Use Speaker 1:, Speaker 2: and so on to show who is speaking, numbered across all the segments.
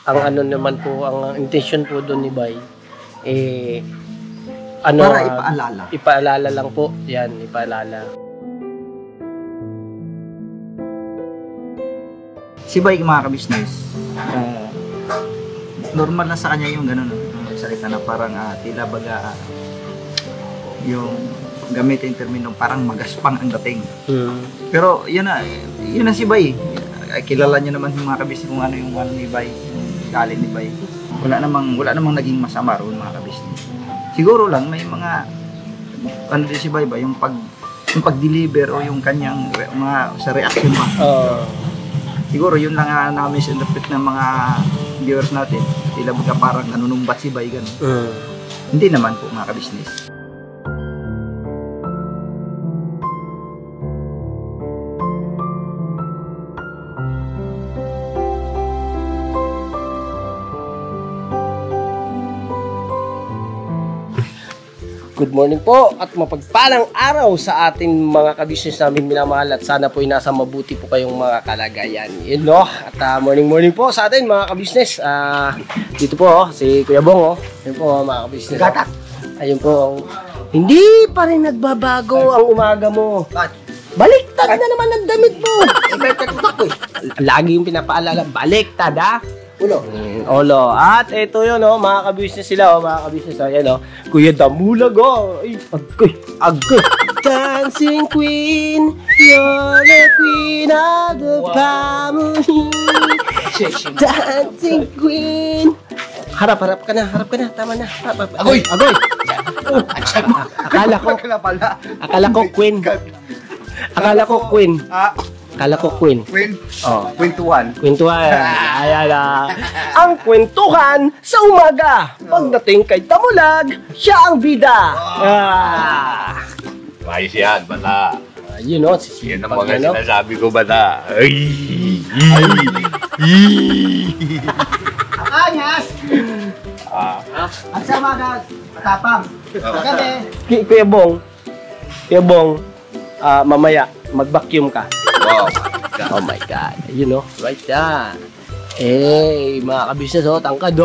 Speaker 1: ang ano naman po, ang intention po doon ni Bay,
Speaker 2: para ipaalala.
Speaker 1: Ipaalala lang po. Yan, ipaalala.
Speaker 2: Si Bay, mga kabisnes, normal na sa kanya yung gano'n, salita na parang tila baga yung gamitin termino parang magaspang ang dating. Pero yun na si Bay. Kilala niyo naman yung mga kabisnes kung ano yung ano ni Bay, yung galing ni Bay. Wala namang naging masama roon, mga kabisnes. Siguro lang may mga ano din si Bay ba yung pag-deliver o yung kanyang mga sa reaction ba. Siguro yun lang na-misinterpret ng mga viewers natin. Tila baga parang nanunumbat si Bay ganun. Hindi naman po, mga kabisnes.
Speaker 1: Good morning po at mapagpalang araw sa ating mga kabisnes namin minamahal at sana po ay nasa mabuti po kayong mga kalagayan. Yun no? At morning po sa atin mga kabisnes. Dito po si Kuya Bong. Yun po mga kabisnes. Ayun po. Hindi pa rin nagbabago ang umaga mo. Baliktad na naman ang damit mo. Lagi yung pinapaalala, baliktad ha. Ulo. At ito yun, mga kabisnes sila, mga kabisnes. Ayan, Kuya Damulag, Ay, agoy. Dancing Queen, you're the queen of the family. Dancing Queen. Harap ka na. Tama na. Agoy. Akala ko Queen.
Speaker 2: Kwentuhan.
Speaker 1: Ayan ang kwentuhan sa umaga. Pagdating kay Damulag, siya ang bida.
Speaker 3: Ayos yan, bata.
Speaker 1: Yan
Speaker 3: ang mga sinasabi ko, bata.
Speaker 2: Anyas! Ang sama na tapang. Kami.
Speaker 1: Kuya Bong, mamaya mag-vacuum ka.
Speaker 3: Wow.
Speaker 1: Oh my God. Right there. Mga kabisnes, tangkad,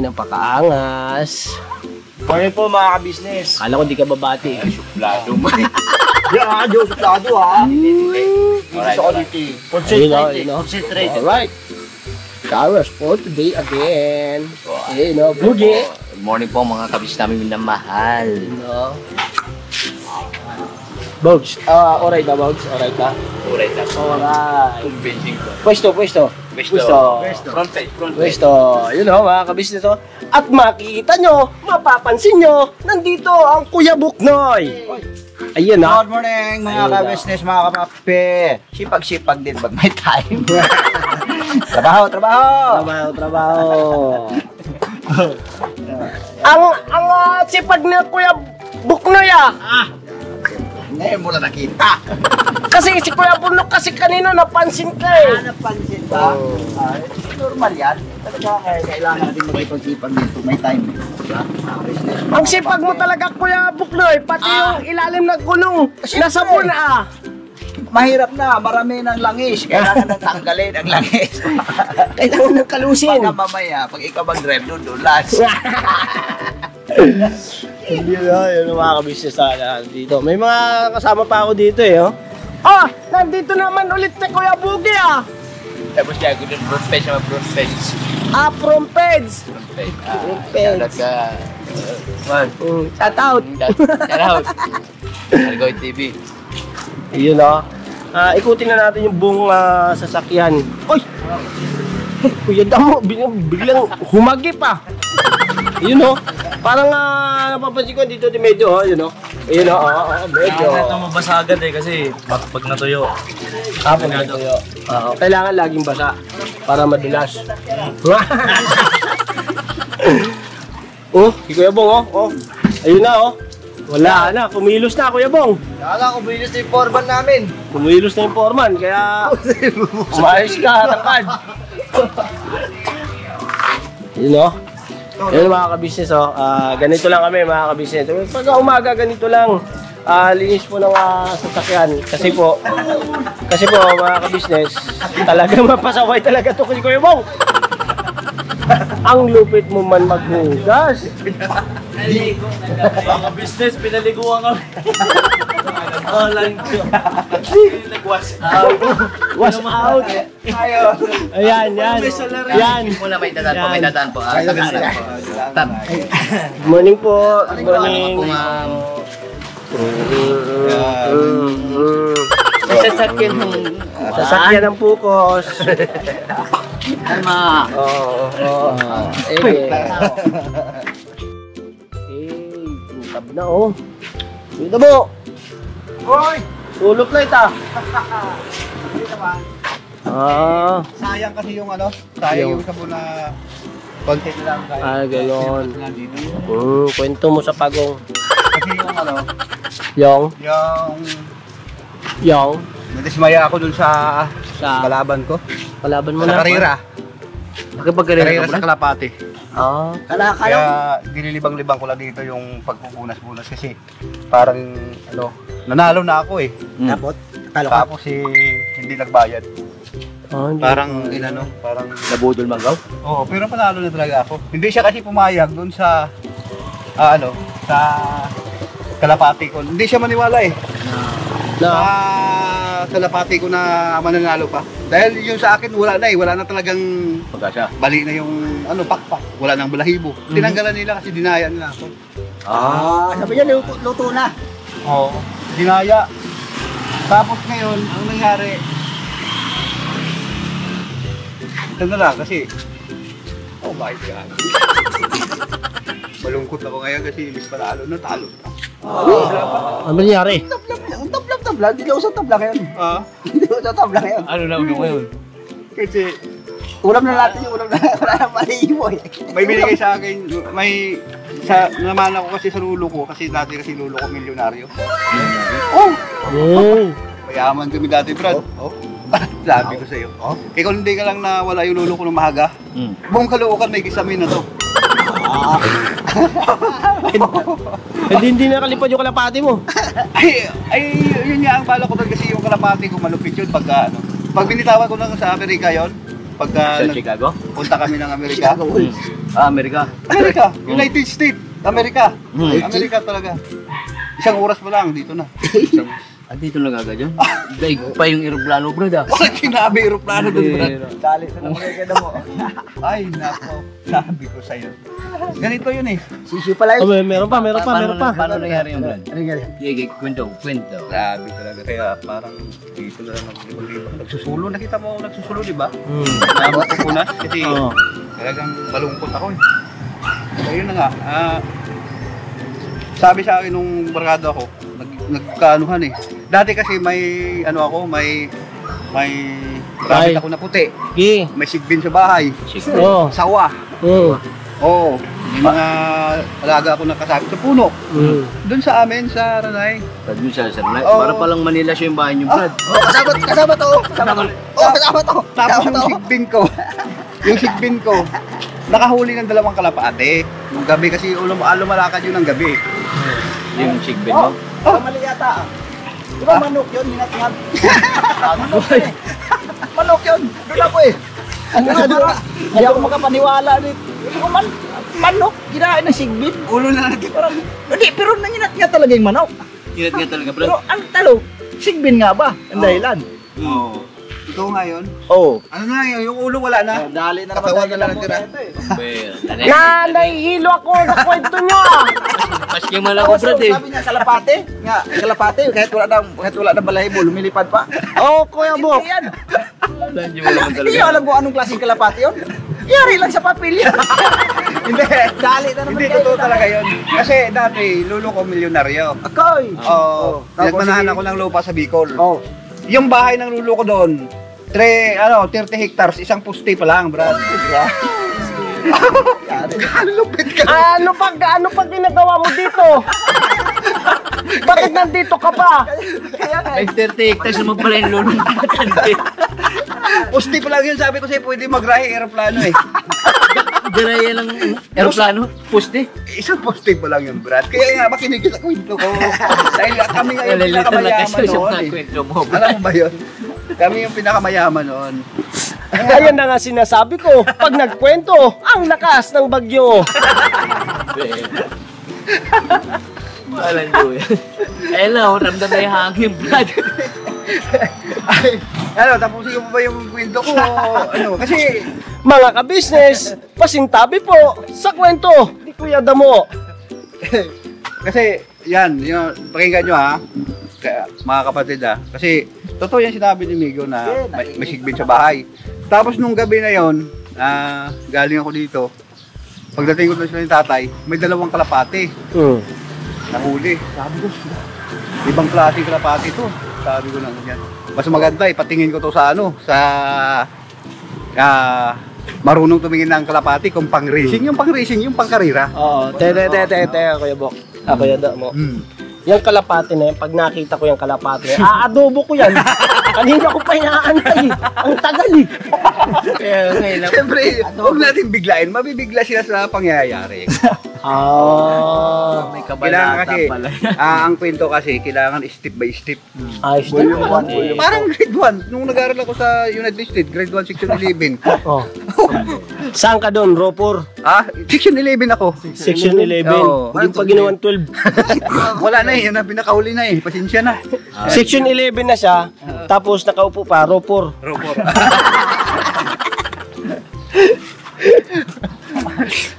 Speaker 1: napakaangas.
Speaker 2: Morning po, mga kabisnes.
Speaker 1: Kala ko di ka babati.
Speaker 3: Suplado mo.
Speaker 2: Suplado ha. Concentrate.
Speaker 1: Alright. Showers for today again. Boogie.
Speaker 3: Good morning po, mga kabisnes namin minamahal.
Speaker 1: Bogs, alright ba, Bogs? Alright ba?
Speaker 3: Alright na.
Speaker 1: Alright.
Speaker 3: Convincing ko.
Speaker 1: Pwesto.
Speaker 3: Front side.
Speaker 1: Pwesto. Mga kabisnes, At makikita nyo, mapapansin nyo, nandito ang Kuya Buknoy. Ayun,
Speaker 2: Good morning, mga kabisnes, mga kapapi. Sipag-sipag din pag may time. Trabaho.
Speaker 1: Ang sipag na Kuya Buknoy,
Speaker 2: Ngayon mo na nakita.
Speaker 1: Kasi si Kuya Bunok kasi kanina napansin ka
Speaker 2: Napansin ba? Normal yan. Talaga kailangan natin mag-ipag-ipag dito. May time.
Speaker 1: Ang sipag mo talaga Kuya Buknoy, pati yung ilalim ng gulong. Nasabon
Speaker 2: Mahirap na. Marami ng langis. Kailangan nang tanggalin ang langis.
Speaker 1: Kailangan ng kalusin.
Speaker 2: Baka mamaya, pag ikaw mag-drive, dulas.
Speaker 1: Hindi yun mga kabisnes dito. May mga kasama pa ako dito nandito naman ulit si Kuya Bugi
Speaker 3: Tapos kaya ko din from page.
Speaker 1: From page. Shout out.
Speaker 3: Argoy TV.
Speaker 1: Yun ikutin na natin yung buong sasakyan. Oy! Kuya Damo, biglang humagip Yun parang napapansin ko dito di medyo medyo.
Speaker 4: Kailangan ito mabasa agad kasi pag natuyo.
Speaker 1: Pag natuyo. Kailangan laging basa para madulas. Si Kuya Bong ayun na wala na, kumilos na Kuya Bong.
Speaker 2: Kala ko bilis na yung foreman namin.
Speaker 1: Kumilos na yung foreman, kaya umayos ka, tangkad. Yun mga kabisnes ganito lang kami mga kabisnes. Pag umaga ganito lang, linis po ng sasakyan. Kasi po mga kabisnes, talagang mapasaway talaga to kay Kuya Bong. Ang lupit mo man maghugas.
Speaker 4: Mga business, pinaliguan kami. Lunch. Nag-wash out.
Speaker 1: Wash out. Ayan, yan. Yan.
Speaker 3: Muna may dadaan po, may dadaan po. Tap.
Speaker 1: Good morning po. Good morning.
Speaker 3: Sasakyan ng...
Speaker 1: Sasakyan ng Pukos.
Speaker 3: Tama.
Speaker 1: Oo. Eh, tab na oh. Dito mo.
Speaker 2: Hoy!
Speaker 1: Sulok na ita.
Speaker 2: Hindi naman.
Speaker 1: Sayang
Speaker 2: kasi yung sayang yung sabon na konti na lang.
Speaker 1: Gayon. Kwento mo sa pagong.
Speaker 2: Kasi
Speaker 1: Yung.
Speaker 2: Nadismaya ako dun sa kalaban ko.
Speaker 1: Kalaban mo
Speaker 2: Sa
Speaker 1: na.
Speaker 2: karera.
Speaker 1: Karera
Speaker 2: Sa Kalapati.
Speaker 1: Kaya,
Speaker 2: dinilibang-libang ko lang dito yung pagpupunas-punas kasi parang nanalo na ako eh. Tapos hindi nagbayad. Parang parang
Speaker 3: Nabudol manggaw?
Speaker 2: oo, pero panalo na talaga ako. Hindi siya kasi pumayag doon sa sa Kalapati ko. Hindi siya maniwala eh. Sa Kalapati ko na mananalo pa. Dahil yung sa akin wala na talagang
Speaker 3: Pagkasya.
Speaker 2: bali na yung pakpak. Wala nang balahibo. Tinanggalan nila kasi dinaya nila ako.
Speaker 5: Sabi niya, luto na.
Speaker 2: Oo. Dinaya. Tapos ngayon, ang nangyari, ito na lang kasi, oh my God. Malungkot ako ngayon kasi ilis panalo na, talo na.
Speaker 1: ano nangyari?
Speaker 5: Tabla. Hindi na usang tabla ngayon. Hindi na usang tabla ngayon.
Speaker 3: Ano na ulo ngayon?
Speaker 2: Kasi
Speaker 5: Ulam na natin yung ulam na wala na maliimo eh.
Speaker 2: may binigay sa akin, naman ako kasi sa lulo ko, kasi dati kasi lulo ko milyonaryo. Mayaman kami dati, Brad. Sabi ko sa'yo. Ikaw hindi ka lang nawala yung lulo ko ng mahaga. Buong Caloocan may kisamin na to.
Speaker 1: Hindi nakalipad yung kalapati mo.
Speaker 2: Ay, yun nga ang bala ko doon kasi yung kalapati ko malupit yun pag binitawan ko lang sa Amerika yon.
Speaker 3: Sa Chicago?
Speaker 2: Punta kami ng Amerika.
Speaker 3: Amerika.
Speaker 2: United States, Amerika. Amerika talaga. Isang oras pa lang dito na.
Speaker 3: Dito nagaga dyan? Daig pa yung aeroplano, bro, da.
Speaker 2: Bakit sinabi aeroplano doon, Brad? Dali sa Amerika mo. Ay, nako. Sabi ko sa'yo. Ganito yun eh.
Speaker 5: Sisyo pala yun.
Speaker 1: Meron pa.
Speaker 3: Paano nangyari yung brad?
Speaker 5: Ano nga yan?
Speaker 3: Sige, kwento.
Speaker 2: Grabe talaga. Kaya parang dito na lang naglibang-libang. Nagsusulo. Nakita mo ako nagsusulo, di ba? Nabot ko punas kasi talagang malungkot ako eh. So yun na nga. Sabi sa akin nung barkada ako, nagkaanuhan eh. Dati kasi may rabbit ako na puti. May sigbin sa bahay. Sawa. Oo. May mga alaga ako nakasabit sa puno. Doon sa amin, sa Ranay.
Speaker 3: Doon sa Ranay? Para palang Manila siya yung bahay niyo, Brad.
Speaker 5: Kasama to.
Speaker 2: Tapos yung sigbin ko, nakahuli ng dalawang kalapate. Nung gabi kasi lumalakad yun ng gabi.
Speaker 3: Yung chickbait mo?
Speaker 5: Mali yata. Di ba manok yun? Minatihad. Manok yun. Doon ako eh. Hindi ako makapaniwala rin. Manok, kinain na sigbin.
Speaker 2: Ulo na natin.
Speaker 5: Hindi, pero nanginat nga talaga yung manok.
Speaker 3: Ingat nga talaga, Brad.
Speaker 5: Pero ang talo, sigbin nga ba? Ang dahilan.
Speaker 2: Oo. Ito nga yun.
Speaker 5: Oo.
Speaker 2: Ano na yun? Yung ulo wala na.
Speaker 5: Dali na
Speaker 2: Katawan na lang natira.
Speaker 1: Nahihilo ako sa kwento nyo
Speaker 3: Paski mo lang ako, Brad eh.
Speaker 5: Sabi niya, kalapate, kahit wala na balahibo, lumilipad pa.
Speaker 1: Kuya Bok.
Speaker 5: Hindi yan.
Speaker 3: Hindi mo naman
Speaker 5: Hindi
Speaker 3: talaga.
Speaker 5: nyo alam kung anong klaseng kalapate yun. Yari lang sa papel yan.
Speaker 2: Hindi.
Speaker 5: Dali na naman
Speaker 2: Hindi totoo talaga yun. Kasi dati, lulo ko milyonaryo.
Speaker 5: Akoy.
Speaker 2: Oo. Pinagmanahan ako ng lupa sa Bicol.
Speaker 5: Oh.
Speaker 2: Yung bahay ng lulo ko doon, 30 hectares, isang puste pa lang, Brad. Lupit ka.
Speaker 1: Ano pa ginagawa mo dito? Bakit nandito ka pa?
Speaker 3: May 30 hectares naman pala yung lulong nakatandi.
Speaker 2: Puste pa lang yun, sabi ko sa'yo, pwede magrahe aeroplano eh.
Speaker 3: Diraya ng aeroplano, puste.
Speaker 2: Isang poste pa lang yun, Brad. Kaya nga, makinig sa kwento ko. Dahil kami ngayon
Speaker 3: Nalalita na
Speaker 2: pinakamayaman
Speaker 3: kasi sa
Speaker 2: noon
Speaker 3: mga
Speaker 2: eh.
Speaker 3: kwento mo.
Speaker 2: Alam mo ba yun?
Speaker 5: Kami yung pinakamayaman noon.
Speaker 1: Ayan na nga sinasabi ko, pag nagkwento, ang lakas ng bagyo.
Speaker 3: Walang doon. Ayun na, ramdam na yung hangin, Brad.
Speaker 5: Ano, tapusin ko pa yung kwento ko. Ano, kasi
Speaker 1: Mga kabisnes, pasintabi po sa kwento ni Kuya Damo.
Speaker 5: Kasi, yan, yung, pakinggan nyo ha, mga kapatid ha. Kasi, totoo yan sinabi ni Migo na may sigbin sa bahay. Tapos nung gabi na yon, galing ako dito. Pagdating ko doon sila ng tatay, may dalawang kalapati. Nahuli. Sabi ko, ibang klase kalapati to. Sabi ko lang yan. Mas maganda, ipatingin ko to sa ano, sa marunong tumingin ng kalapati kung pang-racing. Yung pang-racing, yung pang-karira.
Speaker 1: Oo, Kuya Bok. Kuya Damo. Yung kalapati na yan, pag nakita ko yung kalapati na yan, aadobo ko yan. Kanina ko pa inaantay. Ang tagal eh.
Speaker 3: Kaya ngayon lang.
Speaker 5: Siyempre, huwag natin biglain. Mabibigla sila sa pangyayari.
Speaker 3: May
Speaker 5: Kailangan
Speaker 3: kabalata
Speaker 5: kasi,
Speaker 3: pala.
Speaker 5: ang kwento kasi, kailangan step by step.
Speaker 1: Ayos na.
Speaker 5: Parang grade 1. Nung nag-aaral ako sa United States, grade 1, section 11.
Speaker 1: Oh. Saan ka doon, Ropor?
Speaker 5: Section 11 ako.
Speaker 1: Section 11.
Speaker 5: Oo.
Speaker 1: Hindi pa ginawan 12.
Speaker 5: Wala na eh, yun na pinakahuli na eh. Pasensya na.
Speaker 1: Section 11 na siya, tapos nakaupo pa, Ropor.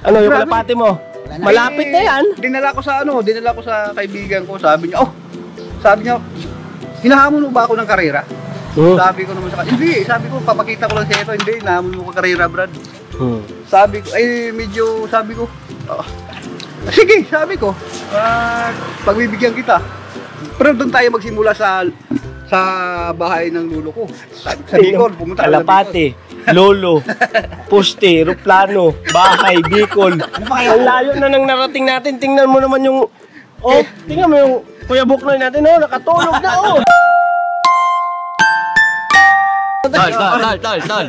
Speaker 1: Ano yung kalapati mo? Malapit na yan.
Speaker 5: Dinala ko sa kaibigan ko. Sabi niya, hinahamon mo ba ako ng karera? Sabi ko naman sa kanya, hindi. Sabi ko, papakita ko lang sa ito. Hindi, hinahamon mo ko karera, Brad. Sabi ko, sige, sabi ko, pagbibigyan kita. Pero doon tayo magsimula sa bahay ng lolo ko. Sa Bicol, pumunta ka
Speaker 1: Kalapati, lolo, poste, eroplano, bahay, Bicol. Ang layo na nang narating natin. Tingnan mo naman yung... Oh, tingnan mo yung Kuya Buknoy natin. Oh, nakatulog na oh.
Speaker 3: Tol.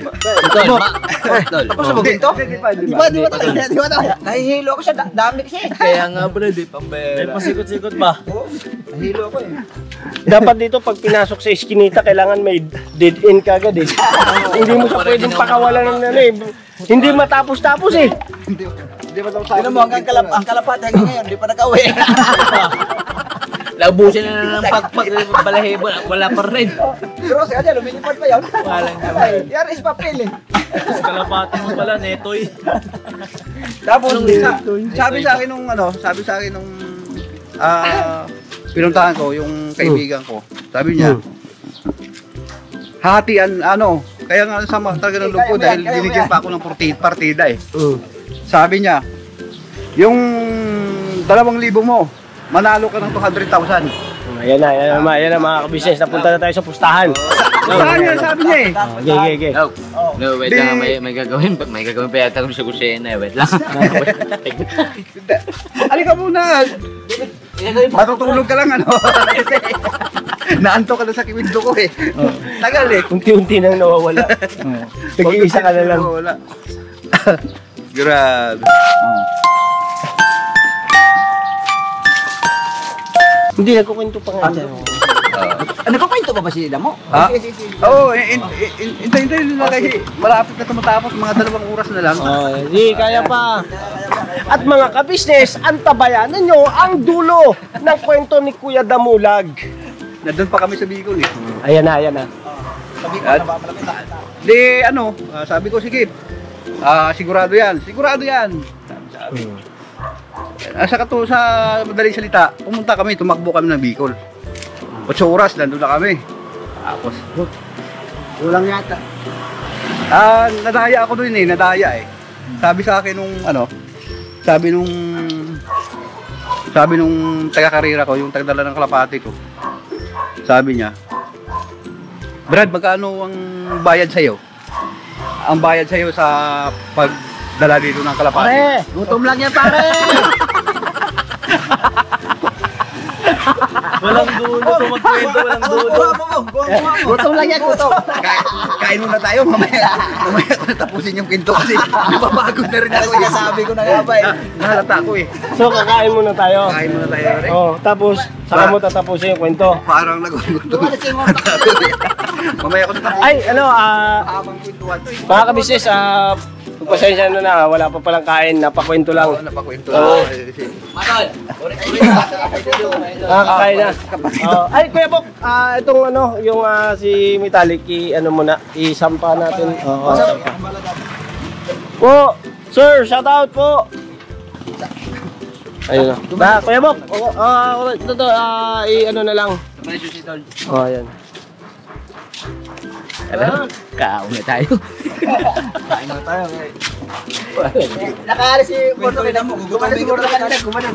Speaker 5: Tapos na magkito? Di ba? Nahihilo ako siya, dami kasi.
Speaker 3: Kaya nga, Brad, pambera.
Speaker 4: May pasikot-sikot ba?
Speaker 5: Nahihilo ako eh.
Speaker 1: Dapat dito pag pinasok sa eskinita, kailangan may dead end ka agad eh. Hindi mo siya pwedeng pakawalan ng ano eh. Hindi matapos-tapos eh.
Speaker 5: Hindi ba tapos
Speaker 2: Tignan mo, ang kalapati hanggang ngayon, di pa nakauwi.
Speaker 3: Naubusan na ng pagpag, balahibo, wala pa rin.
Speaker 2: Pero kasi kanya, lumilipad pa yun.
Speaker 3: Walang
Speaker 2: Ay, yari is papel eh.
Speaker 4: Kalapati mo pala, netoy.
Speaker 5: Tapos, sabi sa akin nung pinuntahan ko, yung kaibigan ko, sabi niya, hatian, kaya nga sama talaga ng loob ko dahil binigyan pa ako ng partida eh. Sabi niya, yung 2,000 mo, manalo ka ng 200,000.
Speaker 1: Ayan na mga kabisnes. Napunta na tayo sa pustahan.
Speaker 5: Sabi niya eh.
Speaker 1: Okay.
Speaker 3: No, wait lang, may gagawin pa yata kung sa kusina, wait lang.
Speaker 5: Halika muna. Matutulog ka lang Naanto ka na sa kiwindo ko eh. Tagal eh.
Speaker 1: Unti-unti nang nawawala. Nag-iisa ka na lang.
Speaker 5: Wala. Grabe.
Speaker 1: Hindi, nagkukwento pa nga dyan.
Speaker 2: Nagkukwento pa ba si Damo?
Speaker 5: Oo, hintay na kasi malapit na tumatapos, mga 2 oras na lang.
Speaker 1: Hindi, kaya pa. At mga kabisnes, antabayanan nyo ang dulo ng kwento ni Kuya Damulag.
Speaker 5: Nandun pa kami sa Bicol eh.
Speaker 1: Ayan na.
Speaker 5: Sabi ko, sige, sigurado yan. Sabi. Sa madaling salita, pumunta kami, tumakbo kami ng Bicol. 8 oras, nandun na kami. Tapos, kulang yata. Nadaya ako doon eh. Sabi sa akin sabi nung taga-karera ko, yung tagadala ng kalapati ko. Sabi niya, Brad, magkano ang bayad sa'yo? Ang bayad sa'yo sa pagdala dito ng kalapati.
Speaker 1: Pare, gutom lang yan pare.
Speaker 4: Walang dulo, magkwento, walang dulo.
Speaker 2: Gutom lang yan, gutom.
Speaker 5: Kain muna tayo, mamaya tapusin yung kwento kasi napapagod na rin ako.
Speaker 2: Sabi ko na nga ba eh.
Speaker 5: Nahalata ko eh.
Speaker 1: So, kakain muna tayo.
Speaker 5: Kain muna tayo rin.
Speaker 1: Tapos, saka mo tatapusin yung kwento.
Speaker 5: Parang nagugutom. Mamaya ko na.
Speaker 1: Ay, ano,
Speaker 5: Habang kwentuhan to eh.
Speaker 1: mga kabisnes, pagpasensya na wala pa palang kain, napakwento lang.
Speaker 5: Oo, napakwento
Speaker 1: Oo.
Speaker 5: lang.
Speaker 3: Matol!
Speaker 1: Nakakain na. Ay, Kuya Bok, itong ano, yung si Metallic, ano muna, isampa natin. Oo, sampa. Po, sir, shout out po. Ayun na. Kuya Bok, ito, ano na lang. Oh, ayan.
Speaker 3: Kaon na tayo.
Speaker 2: Kain na tayo.
Speaker 5: Nakaalis si Borno kaya mo. Gumanan.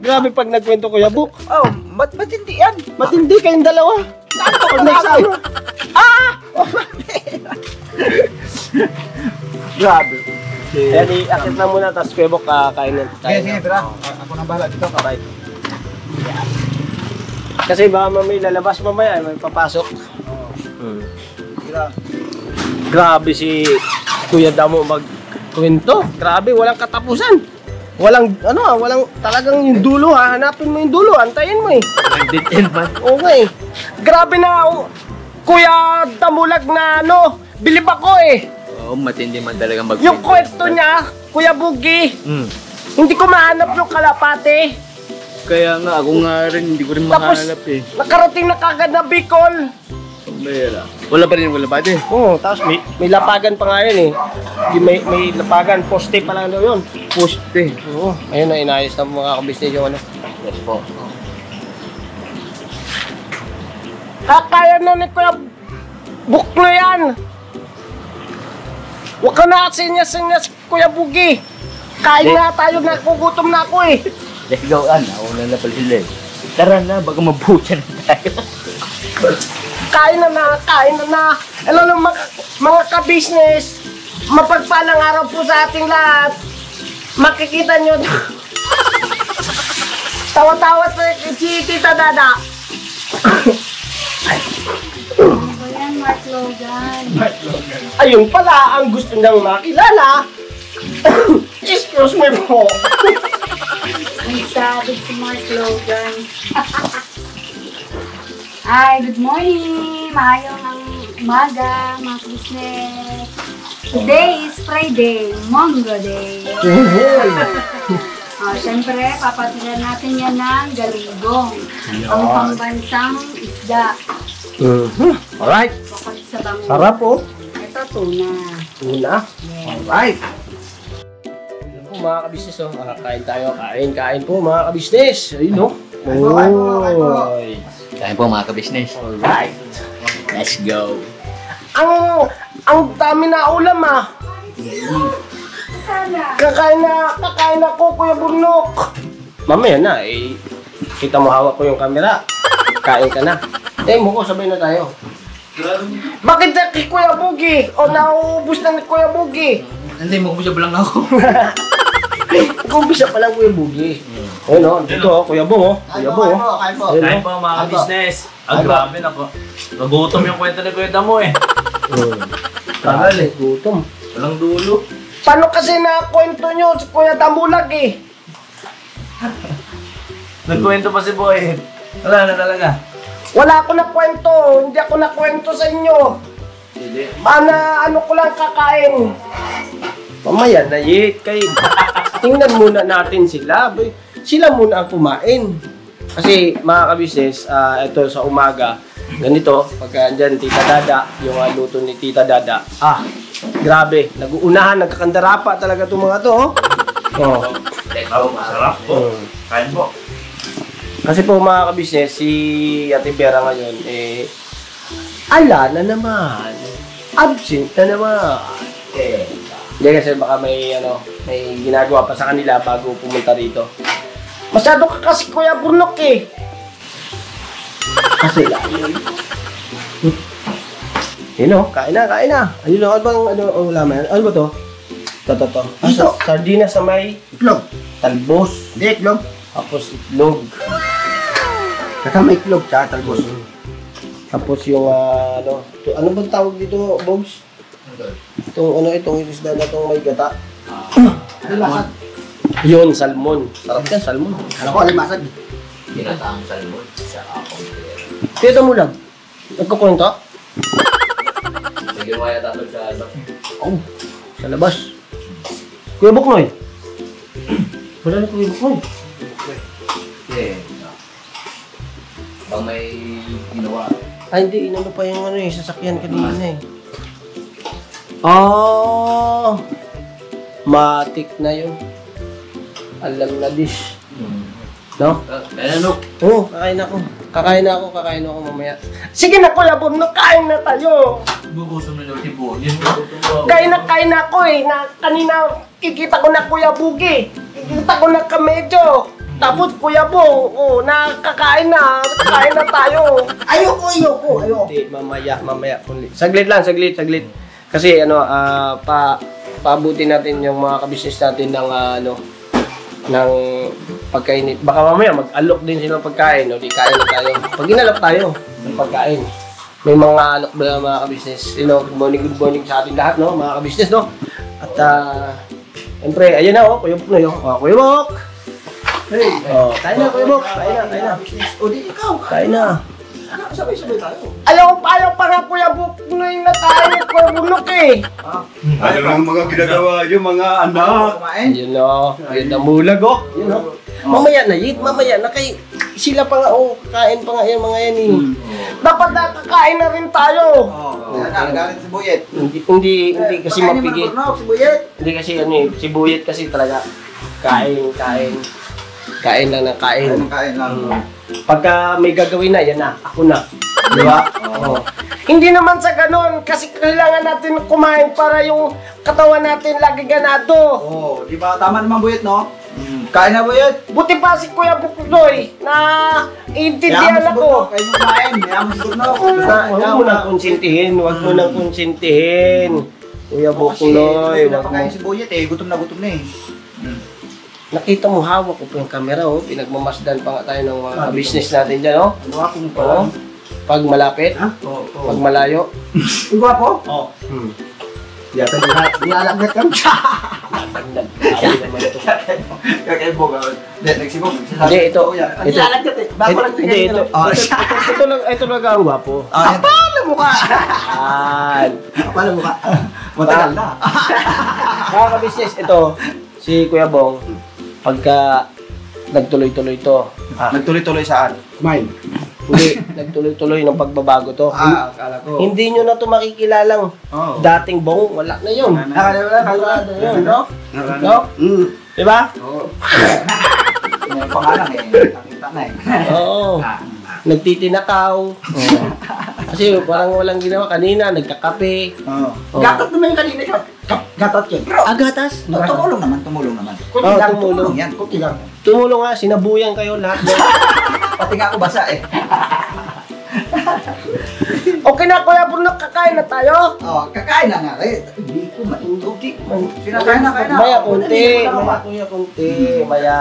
Speaker 1: Grabe pag nagkwento Kuya Bok.
Speaker 2: Oh, matindi yan.
Speaker 1: Matindi kayong dalawa. Pag nagsama.
Speaker 2: Grabe.
Speaker 1: Ayan, i-akit na muna, tapos Kuya Bok, kain na tayo.
Speaker 5: Sige, pero ako nang bahala dito.
Speaker 1: Kabay. Kasi baka mamay lalabas mamaya, may papasok. Grabe si Kuya Damo magkwento. Grabe, walang katapusan. Walang, walang talagang yung dulo ha. Hanapin mo yung dulo, antayin mo eh.
Speaker 3: Nag-detail man.
Speaker 1: Okay. Grabe na, Kuya Damulag na bilib ako eh.
Speaker 3: Oo, matindi man talaga mag
Speaker 1: Yung kwento niya, Kuya Bugi, hindi ko mahanap yung kalapate.
Speaker 3: Kaya nga, ako nga rin, hindi ko rin
Speaker 1: Tapos,
Speaker 3: mahanap eh.
Speaker 1: nakarating na kagad na Bicol.
Speaker 3: Wala pa rin, wala pa din.
Speaker 1: Oo, tapos may lapagan pa nga yun eh. May lapagan, poste pa lang daw yun.
Speaker 3: Poste.
Speaker 1: Oo, ayun na, inayos na mga kabisnes yung ano.
Speaker 3: Yes po.
Speaker 1: Kaya na ni Kuya Buklo yan. Huwag ka na sinyas-sinyas, Kuya Bugi. Kain nga tayo, nakugutom na ako eh.
Speaker 3: Let's go, nauna na pala sila eh. Tara na, baka mabucha na tayo.
Speaker 1: Kain na na. Alam mo, mga ka-business, mapagpalang araw po sa ating lahat. Makikita nyo, tawa-tawa si Tita Dada.
Speaker 6: Ayan, Mark Logan.
Speaker 1: Ayun pala, ang gusto niyang makilala. Excuse me po.
Speaker 6: Ang sabi si Mark Logan. Hi, good morning! Maayong ang umaga, mga business. Today is Friday, Mongo Day. Siyempre, papatilan natin yan ng galunggong. Ang pambansang isda.
Speaker 1: Alright.
Speaker 6: Bukod sa bango.
Speaker 1: Sarap po.
Speaker 6: Ito, tuna.
Speaker 1: Tuna.
Speaker 6: Yes.
Speaker 1: Alright. Po mga kabisnes, kain tayo. Kain po mga kabisnes. Ayun no. Oy.
Speaker 3: Kaya po mga ka-business.
Speaker 1: Alright.
Speaker 3: Let's go.
Speaker 1: Ang dami na ulam
Speaker 6: Sana.
Speaker 1: Kakain na ako, Kuya Burnok. Mamaya na, kita mo hawak ko yung camera. Kain ka na. Mo ko, sabay na tayo. Bakit na kay Kuya Bugi? O nauubos na ni Kuya Bugi?
Speaker 3: Hindi, magbusa pa lang ako.
Speaker 1: Kumbisa pa lang Kuya Bugi. Ayun o, dito Kuya Bong Kuya Bong
Speaker 5: Kain po.
Speaker 1: Ayun
Speaker 4: Kain po mga business. Grabe na po. Nagutom yung kwento ni Kuya Damo eh.
Speaker 1: Tagal eh, gutom.
Speaker 4: Walang dulo.
Speaker 1: Paano kasi nakwento nyo si Kuya Damulag eh?
Speaker 4: Nagkwento pa si Boy. Wala na talaga.
Speaker 1: Wala ako nakwento, hindi ako nakwento sa inyo.
Speaker 4: Hindi.
Speaker 1: Ano ko lang kakain. Mamaya na kay tingnan muna natin sila. Sila muna ang kumain. Kasi mga kabisnes, ito sa umaga, ganito, pagka andyan Tita Dada, yung luto ni Tita Dada, grabe, nag-uunahan, nagkakandarapa talaga itong mga to,
Speaker 4: Masarap po. Kain po.
Speaker 1: Kasi po mga kabisnes, si Ate Vera ngayon, ala na naman, absent na naman. Hindi kasi baka may ginagawa pa sa kanila bago pumunta rito. Masyado ka kasi Kuya Burnok eh. Kasi lang. Kain na. Ano laman? Ano ba to? Ito. Sardinas sa may
Speaker 5: Itlog.
Speaker 1: talbos.
Speaker 5: Hindi, itlog.
Speaker 1: Tapos itlog.
Speaker 5: Saka may itlog, tsaka talbos.
Speaker 1: Tapos yung ano bang tawag dito, Bogs? Itong isda na itong may gata. Yun, salmon. Sarap yan, salmon.
Speaker 5: Alam ko, alimasag.
Speaker 3: Ginataang salmon sa akong.
Speaker 1: Tito mo lang. Nagkukwento?
Speaker 3: Ginawa yata doon sa labas.
Speaker 1: Oh, sa labas. Kuya Buknoy. Wala na Kuya Buknoy.
Speaker 2: Yeah. Bang may ginawa.
Speaker 1: Ay, hindi. Inano pa yung ano eh, sasakyan kanina eh. Oh! Matik na yun. Alam na dish. No?
Speaker 3: Kaya ano?
Speaker 1: Oo, kakain na ako mamaya. Sige na Kuya Bum, kain na tayo.
Speaker 3: Gugutom na daw si Bo.
Speaker 1: Kain na ako eh. Kanina kikita ko na Kuya Bugi. Kikita ko na Kamedyo. Tapos Kuya Bong, nakakain na tayo. Ayoko. Hindi, mamaya. Saglit lang. Kasi paabutin natin yung mga kabisnes natin ng ng pagkain. Baka mamaya mag-alok din sila ng pagkain, o di kain na tayo. Pag inalok tayo ng pagkain, may mga alok ba mga kabisnes? Good morning sa ating lahat, no, mga kabisnes, no? At siyempre, ayun na, Kuya Bok na yun. Kuya Bok! Hey! Kain na, Kuya Bok! Kain na.
Speaker 2: O di ikaw.
Speaker 1: Kain na.
Speaker 2: Sabay-sabay tayo.
Speaker 1: Ayaw pa nga Kuya Bok na yung nakain ng Kuya Bunok eh.
Speaker 5: Ano lang mga ginagawa yung mga anak.
Speaker 2: Kumain.
Speaker 1: Yun yun ang mulag Yun Mamaya na kay sila pa nga kain pa nga yan mga yan eh. Dapat nakakain na rin tayo.
Speaker 2: Nagalit si Buyet.
Speaker 1: Hindi kasi mapigil.
Speaker 2: Si Buyet.
Speaker 1: Hindi kasi si Buyet kasi talaga kain lang ng kain.
Speaker 2: Kain lang.
Speaker 1: Pagka may gagawin na, yan na, ako na. Di ba? Hindi naman sa ganun, kasi kailangan natin kumain para yung katawan natin lagi ganado.
Speaker 2: Di ba? Tama naman Buyet, no? Kain na Buyet.
Speaker 1: Buti pa si Kuya Buknoy na intindihan ako.
Speaker 2: Kain mo kumain. Yaman si Bukno.
Speaker 1: Huwag mo nang konsintihin, Kuya Buknoy.
Speaker 2: Wag mo. Si Buyet gutom na eh.
Speaker 1: Nakita mo, hawak ko po yung camera, pinagmamasdan pa nga tayo ng mga business natin dyan,
Speaker 2: Ang gwapo mo pala.
Speaker 1: Pag malapit, pag malayo.
Speaker 2: Ang gwapo? Oo. Yata nilalagdat kami. Kaya mo gawin. Nagsibog.
Speaker 1: Hindi, ito.
Speaker 2: Nilalagdat eh. Bako lang
Speaker 1: Ito lang ang gwapo.
Speaker 2: Paano mo ka? Paano mo ka? Matagal na.
Speaker 1: Mga ka-business, ito, si Kuya Bong, pagka nagtuloy-tuloy to.
Speaker 2: Nagtuloy-tuloy saan?
Speaker 5: Mine.
Speaker 1: Hindi, nagtuloy-tuloy ng pagbabago to.
Speaker 2: Akala ko.
Speaker 1: Hindi nyo na to makikilalang dating Bong, wala na yun.
Speaker 2: Nakala
Speaker 1: na yun, no? No? Diba?
Speaker 2: Oo. May pangalan nakita na
Speaker 1: Oo. Nagtitinakaw. Kasi parang walang ginawa. Kanina, nagkakape.
Speaker 2: Gatat naman yung kanina. Gatat yun.
Speaker 1: Gatas?
Speaker 2: Tumulong naman.
Speaker 1: Tumulong.
Speaker 2: Yan. Kunti lang.
Speaker 1: Tumulong nga, sinabuyan kayo lahat.
Speaker 2: Pati nga ako basa eh.
Speaker 1: Okay na, Kuya Bruno, kakain na tayo?
Speaker 2: Kakain na nga. Hindi ko maindog. Kain na.
Speaker 1: Maya konti. Maya.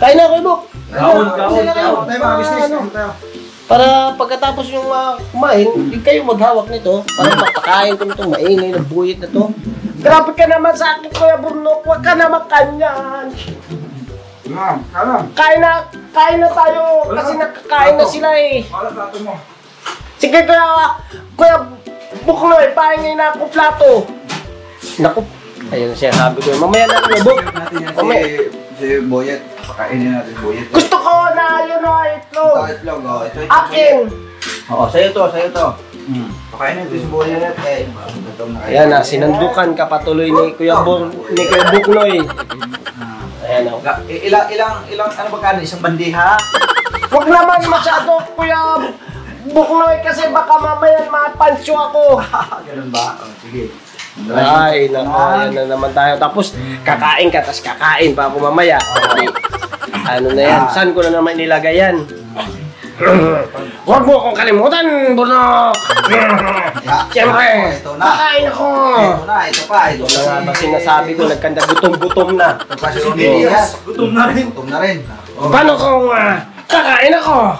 Speaker 1: Kain na, Kuya Buk.
Speaker 2: Tayo mga business.
Speaker 1: Para pagkatapos yung kumain, hindi kayo maghawak nito. Para mapakain ko nito, maingay na buhit na to. Grabe ka naman sa akin, Kuya Bruno. Huwag ka naman kanyan. Kain na tayo. Kasi nakakain na sila eh. Sige Kuya Buknoy, pahingay na ako plato. Naku, ayun siya, sabi ko. Mamaya na Kuya Buk.
Speaker 2: Si Boyet, pakainin natin si Boyet.
Speaker 1: Gusto ko na yun o itlog.
Speaker 2: Itlog, ito.
Speaker 1: Akin.
Speaker 2: Sa'yo to. Pakainin natin si Boyet.
Speaker 1: Ayan na, sinandukan ka patuloy ni Kuya Buknoy. Ayan na.
Speaker 2: Ilang ano ba kano? Isang bandiha?
Speaker 1: Huwag naman masyado, Kuya Buknoy, kasi baka mamaya mapansyo ako.
Speaker 2: Ganun ba? Sige.
Speaker 1: Ay, ayan na naman tayo. Tapos, kakain ka, tapos kakain pa ako mamaya. Ano na yan? Saan ko na naman nilagay yan? Huwag mo akong kalimutan, Bunok! Siyempre, kakain ako!
Speaker 2: Ito pa.
Speaker 1: Ito na nga ba sinasabi ko, nagkanda gutom-gutom na.
Speaker 2: Gutom na rin.
Speaker 1: Paano kung kakain ako?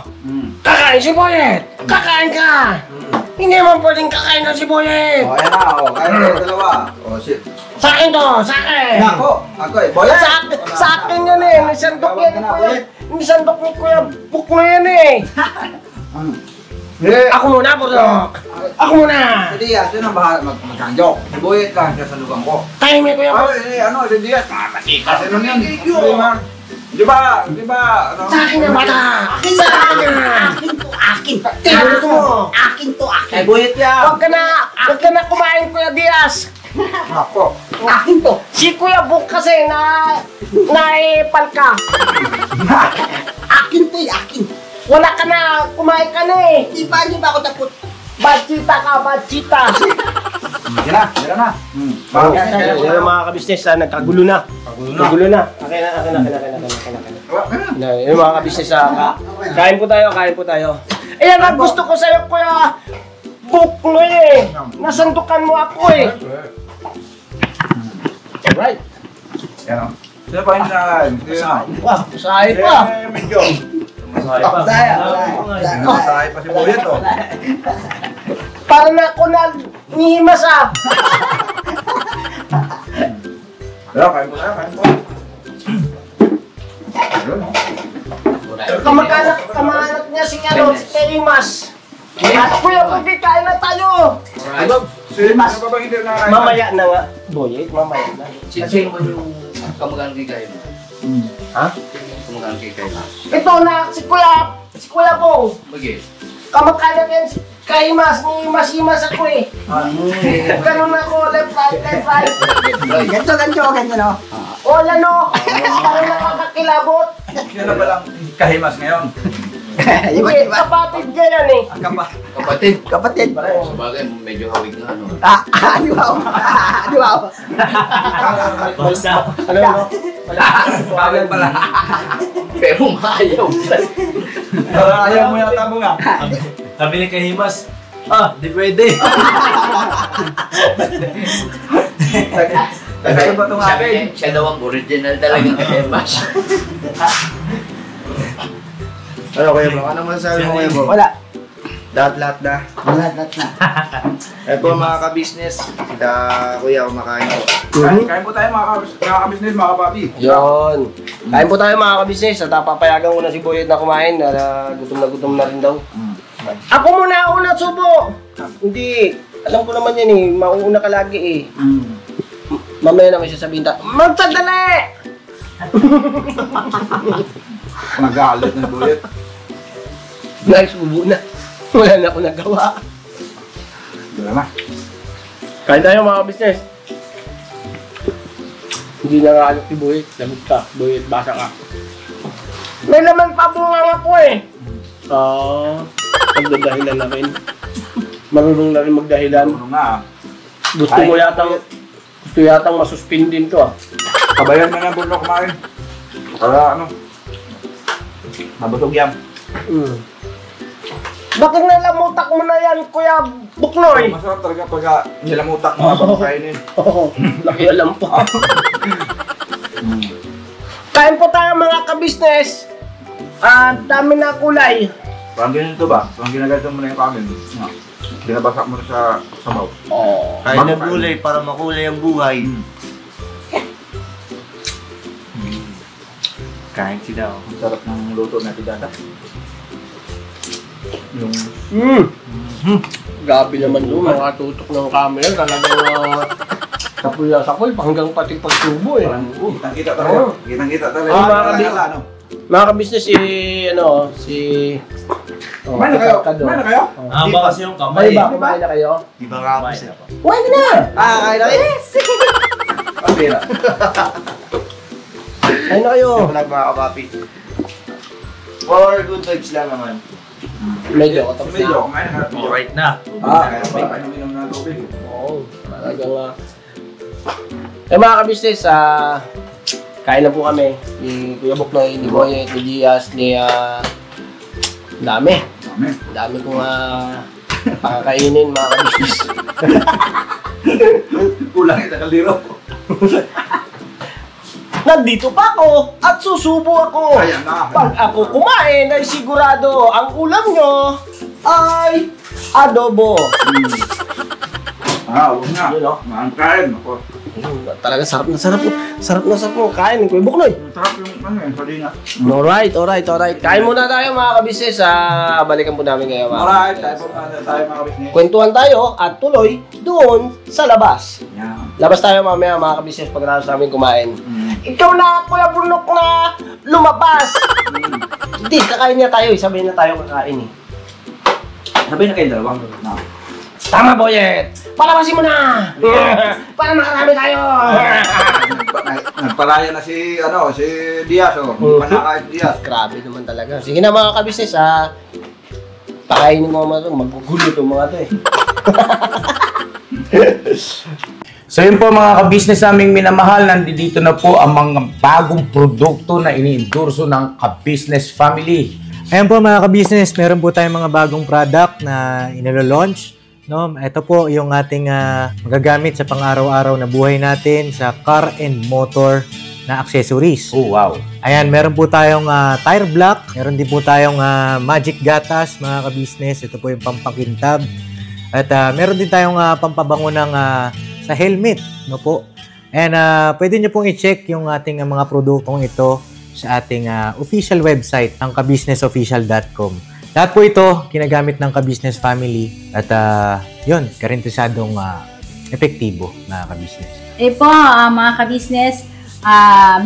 Speaker 1: Kakain si Boyet! Kakain ka! Hindi naman pwedeng kakain na si Boyet!
Speaker 2: Ayan na, kain na dalawa.
Speaker 1: Sa akin to! Sa akin!
Speaker 2: Ako Boyet!
Speaker 1: Sa akin yan eh! Nisandok yan ni Kuya! Nisandok ni Kuya Buknoy yan eh! Ako muna, Bordok! Ako muna!
Speaker 2: Si Diaz, yun ang bahala mag-kanjok. Buyit lang siya sa lugang ko.
Speaker 1: Time mo, Kuya Bok!
Speaker 2: Si Diaz, matikas. Ano yun? Di ba, ano?
Speaker 1: Sa akin na, bata! Sa akin na!
Speaker 6: Akin.
Speaker 1: Tingnan mo!
Speaker 6: Akin to,
Speaker 2: Ay, buyit yan.
Speaker 1: Huwag ka na kumain, Kuya Diaz!
Speaker 2: Ako.
Speaker 6: Akin to.
Speaker 1: Si Kuya Bok kasi naipal ka.
Speaker 6: Akin to, akin.
Speaker 1: Wala ka na, kumain ka na eh.
Speaker 6: Di ba ako tapos?
Speaker 1: Bachita ka, bachita.
Speaker 2: Tira na.
Speaker 1: Yan mga kabisnes, nagkagulo na. Nagkagulo na. Akin na. Yung mga kabisnes, kain po tayo. Ayan ang gusto ko sa'yo, Kuya Buknoy eh. Nasandukan mo ako eh. Alright.
Speaker 2: Yan o. Sino pa yung nakain?
Speaker 1: Wah, usahay pa.
Speaker 2: Medyo. Masahay pa si Buyet o.
Speaker 1: Para na ako na nihimas ah.
Speaker 2: Kain po. Ayun o.
Speaker 1: Kamag-anak niya si Kelimas. At Kuya Bugi, kain na tayo.
Speaker 2: Ano pa bang hindi nakakain?
Speaker 1: Mamaya na nga. Boy, mamaya na.
Speaker 3: Sino mo yung kamag-anak kay Kayo?
Speaker 1: Ha?
Speaker 3: Kamag-anak kay Kayo?
Speaker 1: Ito na, si Kuya Bong.
Speaker 3: Bagay.
Speaker 1: Kamag-anak yan si Kaimas, ni Mas ako eh. Ganun ako, left right.
Speaker 6: Ganto, no?
Speaker 1: O yan o, parang nakakakilabot.
Speaker 2: Sino na palang kahimas ngayon?
Speaker 1: Hindi, kapatid niya yan eh.
Speaker 3: Kapatid. Sabagay, medyo hawig na ano.
Speaker 6: Di ba?
Speaker 4: Basta.
Speaker 1: Ano no?
Speaker 2: Bawal pala.
Speaker 3: Pero maayaw.
Speaker 2: Ayaw mo yata mo nga.
Speaker 4: Sabi ni Kahimas, di pwede.
Speaker 2: Ano ba itong
Speaker 3: Sabi
Speaker 2: akin?
Speaker 3: niya, siya daw ang original talaga kay Bash.
Speaker 2: Ano Kuya Bro? Ano masasabi mo Kuya Bro?
Speaker 1: Wala.
Speaker 2: Lahat na.
Speaker 6: Lahat na.
Speaker 2: Eh po mga ka-business, sila Kuya kumakain po. Kain po tayo mga ka-business, mga ka-papi.
Speaker 1: Yun. Kain po tayo mga kabisnes at papayagan ko na si Boyet na kumain. Gutom na rin daw. Ako muna una subo! Hindi. Alam ko naman yan eh. Mauuna ka lagi eh. Mamaya na may sasabihin ta. Magsadali!
Speaker 2: Nag-aalit ng Buyet.
Speaker 1: Naisubo na. Wala na ako nagawa.
Speaker 2: Wala na.
Speaker 1: Kain tayo mga kabisnes. Hindi na nga alok si Boyet. Lamig ka. Boyet, basa ka. May laman pa bunga nga po eh. Magdadahilan na rin. Marunong na rin magdahilan.
Speaker 2: Ano nga
Speaker 1: Gusto yatang masuspindin to ah.
Speaker 2: Kabayan mo na Bruno kumain. Para ano? Mabutog yan.
Speaker 1: Bakit nalamutak mo na yan, Kuya Buknoy?
Speaker 2: Masarap talaga pagka nilamutak mo habang kainin.
Speaker 1: Oo, laki alam pa. Kain po tayo mga kabisnes. Dami na kulay.
Speaker 2: Parang ganito ba? Parang ginaganto mo na yung kanin. Binabasak mo na sa sabaw.
Speaker 1: Oh.
Speaker 7: Kain na gulay para makulay ang buhay. Kain sila.
Speaker 2: Ang sarap ng luto na tidada. Yung
Speaker 1: Grabe naman doon, mga tutok ng camera. Talagang sapul na sapul, hanggang pati pagtubo eh.
Speaker 2: kitang-kita talaga. Kitang-kita talaga.
Speaker 1: Mga kabisnes,
Speaker 2: Kumain na kayo? Kumain na kayo?
Speaker 4: Haba kasi yung
Speaker 1: Kumain
Speaker 4: kamay.
Speaker 1: kumain na kayo?
Speaker 7: Di ba nga ako sila?
Speaker 1: Kumain ka na!
Speaker 2: Kain na kayo? Pabira.
Speaker 1: Kain na kayo!
Speaker 7: Ito lang mga kapapi. For good vibes lang naman.
Speaker 1: Medyo, tapos na.
Speaker 2: Medyo, kumain na.
Speaker 4: Alright na.
Speaker 2: Kaya pa inom ng tubig.
Speaker 1: Oo, talagang mga kabisnes, kain na po kami. Ni Kuya Buknoy, ni Boyet, ni Diaz, ni dami. Dami kong pakakainin mga kabisnes.
Speaker 2: Kulang ito kaliro.
Speaker 1: Nandito pa ako at susubo ako.
Speaker 2: Ayan na.
Speaker 1: Pag ako kumain ay sigurado ang ulam nyo ay adobo.
Speaker 5: Huwag na.
Speaker 1: Yun, no?
Speaker 5: Ang kain. Ako.
Speaker 1: Talaga sarap na sarap. Sarap na sarap ng kain. Kuya Buknoy.
Speaker 5: Sarap yung sardinas.
Speaker 1: Alright. Kain muna tayo mga kabisnes. Balikan po namin ngayon mga
Speaker 5: Alright,
Speaker 1: kabisnes.
Speaker 5: tayo mga business.
Speaker 1: Kwentuhan tayo at tuloy doon sa labas.
Speaker 5: Yan.
Speaker 1: Labas tayo mamaya mga kabisnes pagkatapos namin kumain. Ikaw na, Kuya Brunok na lumabas! Hindi, kakain niya tayo. Sabihin na tayo kakain eh.
Speaker 5: Sabihin na kayo dalawang.
Speaker 1: Tama, Boyet! Palabasin mo na! Para makarami tayo!
Speaker 5: Nagpalaya na si Diaz, Panakait Diaz.
Speaker 1: Grabe naman talaga. Sige na mga kabisnes, pakainin mo mga ito. Magugulo itong mga ito eh.
Speaker 8: So yun po mga ka-business naming minamahal, nandito na po ang mga bagong produkto na ini-endorso ng ka-business family.
Speaker 9: Ayan po mga ka-business, meron po tayong mga bagong product na inilo-launch. No? Ito po yung ating magagamit sa pang-araw-araw na buhay natin sa car and motor na accessories.
Speaker 8: Oh wow!
Speaker 9: Ayan, meron po tayong tire block, meron din po tayong magic gatas mga ka-business. Ito po yung pampakintab. At meron din tayong pampabango ng sa helmet, no po. And pwede nyo pong i-check yung ating mga produktong ito sa ating official website, ang kabusinessofficial.com. Lahat po ito ginagamit ng ka-business family at yun, karintisadong epektibo na ka-business.
Speaker 10: Po, mga ka-business,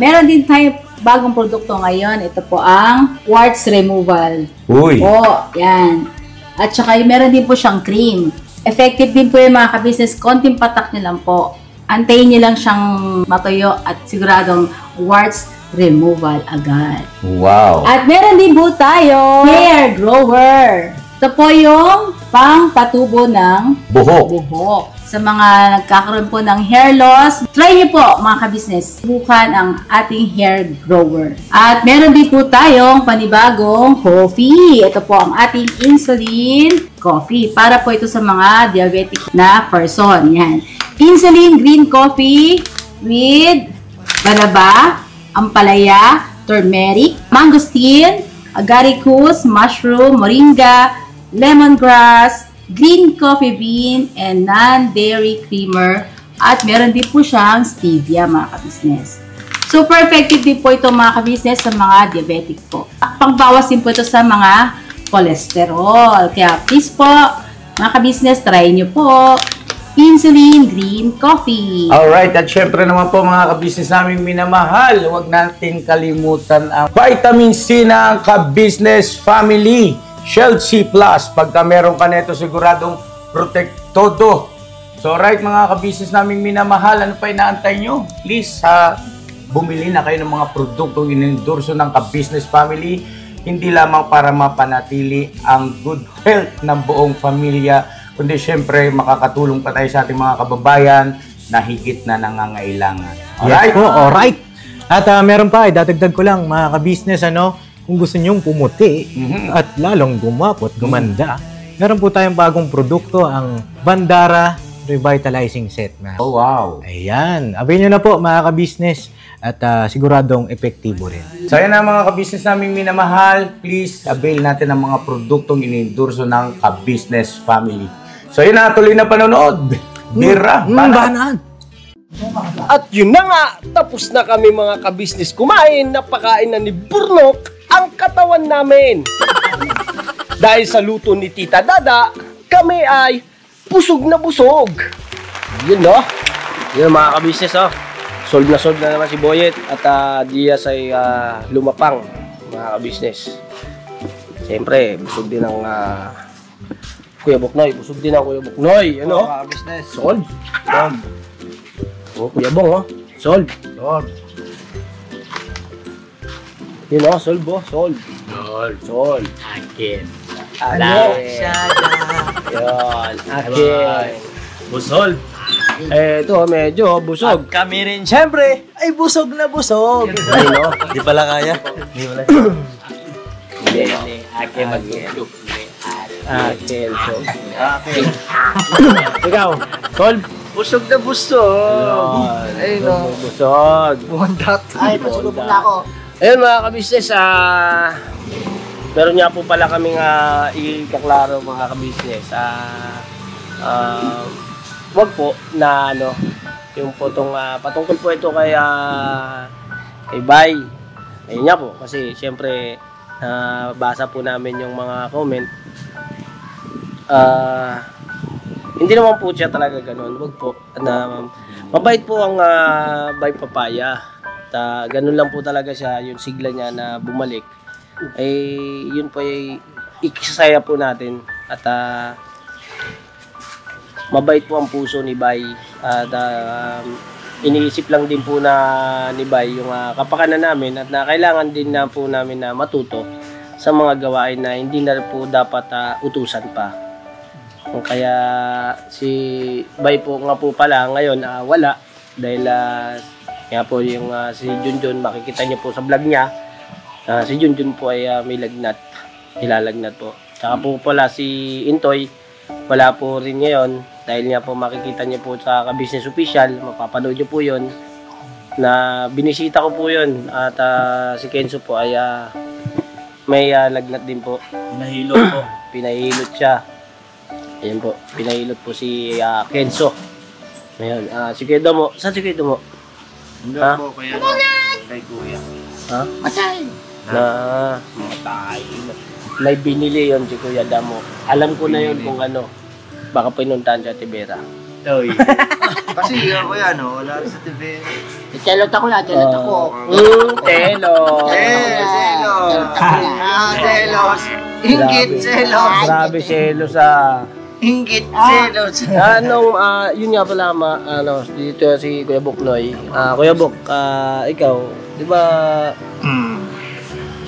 Speaker 10: meron din tayo bagong produkto ngayon. Ito po ang warts removal.
Speaker 8: Uy!
Speaker 10: Po, yan. At saka meron din po siyang cream. Effective din po yung mga ka-business. Konting patak nyo lang po. Antayin nyo lang siyang matuyo at siguradong warts removal agad.
Speaker 8: Wow!
Speaker 10: At meron din po tayo hair grower. Ito po yung pang-patubo ng buhok. Sa mga nagkakaroon po ng hair loss, try nyo po mga ka-business. Subukan ang ating hair grower. At meron din po tayong panibagong coffee. Ito po ang ating insulin coffee. Para po ito sa mga diabetic na person. Yan. Insulin green coffee with banaba, ampalaya, turmeric, mangosteen, agaricus, mushroom, moringa, lemongrass, green coffee bean, and non-dairy creamer. At meron din po siyang stevia mga ka-business. Super effective din po ito mga ka-business sa mga diabetic po. Pangbawas din po ito sa mga cholesterol. Kaya please po mga ka-business, try nyo po insulin green coffee.
Speaker 8: Alright, at syempre naman po mga ka-business naming minamahal, huwag natin kalimutan ang vitamin C ng ka-business family. Shield C+. Pagka meron ka nito, siguradong protektodo. So right mga ka-business naming minamahal, ano pa inaantay nyo? Please, bumili na kayo ng mga produktong inendorso ng ka-business family. Hindi lamang para mapanatili ang good health ng buong pamilya, kundi syempre makakatulong pa tayo sa ating mga kababayan na higit na nangangailangan. Alright?
Speaker 9: Yes po, alright. At meron pa, dadagdag ko lang mga ka-business, kung gusto nyong pumuti at lalong gumapot, gumanda, meron po tayong bagong produkto, ang Bandara Revitalizing Set.
Speaker 8: Oh wow!
Speaker 9: Ayan, abay nyo na po mga ka-business at siguradong epektibo rin.
Speaker 8: So yan na mga ka-business naming minamahal, please avail natin ang mga produktong inendorso ng ka-business family. So yun na, tuloy na panonood. Bira, banat.
Speaker 1: At yun na nga, tapos na kami mga ka-business kumain. Napakain na ni Burnok ang katawan namin. Dahil sa luto ni Tita Dada, kami ay busog na busog. Yun no? Yun mga ka-business solve na naman si Boyet at Diaz ay lumapang mga ka-business. Siyempre, busog din ang Kuya Buknoy. Busog din ang Kuya Buknoy. Ano?
Speaker 2: Mga business.
Speaker 1: Solve. Oh, Kuya Bong, solve. Yun solve solve. Solve.
Speaker 3: Akin.
Speaker 1: Yun, akin.
Speaker 4: Busol.
Speaker 1: Ito, medyo busog.
Speaker 4: At kami rin, syempre, ay busog na busog.
Speaker 1: Ay, no?
Speaker 4: Di pala kaya. Di pala.
Speaker 3: Akin mag-look.
Speaker 1: Akin, solve. Ikaw, solve.
Speaker 2: Busog na busog.
Speaker 1: Ay, no. Busog.
Speaker 2: Bundat.
Speaker 10: Ay, pasulubog na ako.
Speaker 1: Ayun mga ka-business, meron nga po pala kaming ikaklaro mga ka-business. wag po na ano, yung po tong patungkol po ito kay kay Bay. Ayun nga po kasi syempre basa po namin yung mga comment. Hindi naman po siya talaga ganoon. Wag po na mabait po ang Bay Papaya. At ganun lang po talaga siya, yung sigla niya na bumalik. Ay yun po ay ikisaya po natin at mabait po ang puso ni Bay at iniisip lang din po na ni Bay yung kapakanan namin at na kailangan din na po namin na matuto sa mga gawain na hindi na po dapat utusan pa. Kaya si Bay po nga po pala ngayon wala dahil kaya po yung si Junjun makikita niyo po sa vlog niya si Junjun po ay may lagnat, ilalagnat po. Tsaka po pala si Intoy wala po rin ngayon dahil nga po makikita niyo po sa Ka-Business Official, mapapanood niyo po yun na binisita ko po yun at si Kenzo po ay may lagnat din po.
Speaker 4: Pinahilot po.
Speaker 1: Pinahilot siya. Ayan po, pinahilot po si Kenzo. Ngayon, si Kuya Damo, saan si Kuya Damo?
Speaker 7: Hindi po kaya kay Kuya.
Speaker 1: Ha? Matay! Matay. May binili yon si Kuya Damo. Alam ko na yon kung ano. Baka pinuntahan siya Tibera.
Speaker 2: Oy. Kasi Kuya, wala rin sa TV.
Speaker 3: Chelot ako na, chelot ako.
Speaker 1: Telos.
Speaker 2: Selos. Ingit, selos.
Speaker 1: Grabe selos
Speaker 2: Ingit, selos.
Speaker 1: Yun nga pala dito si Kuya Buknoy. Kuya Buk, ikaw, di ba,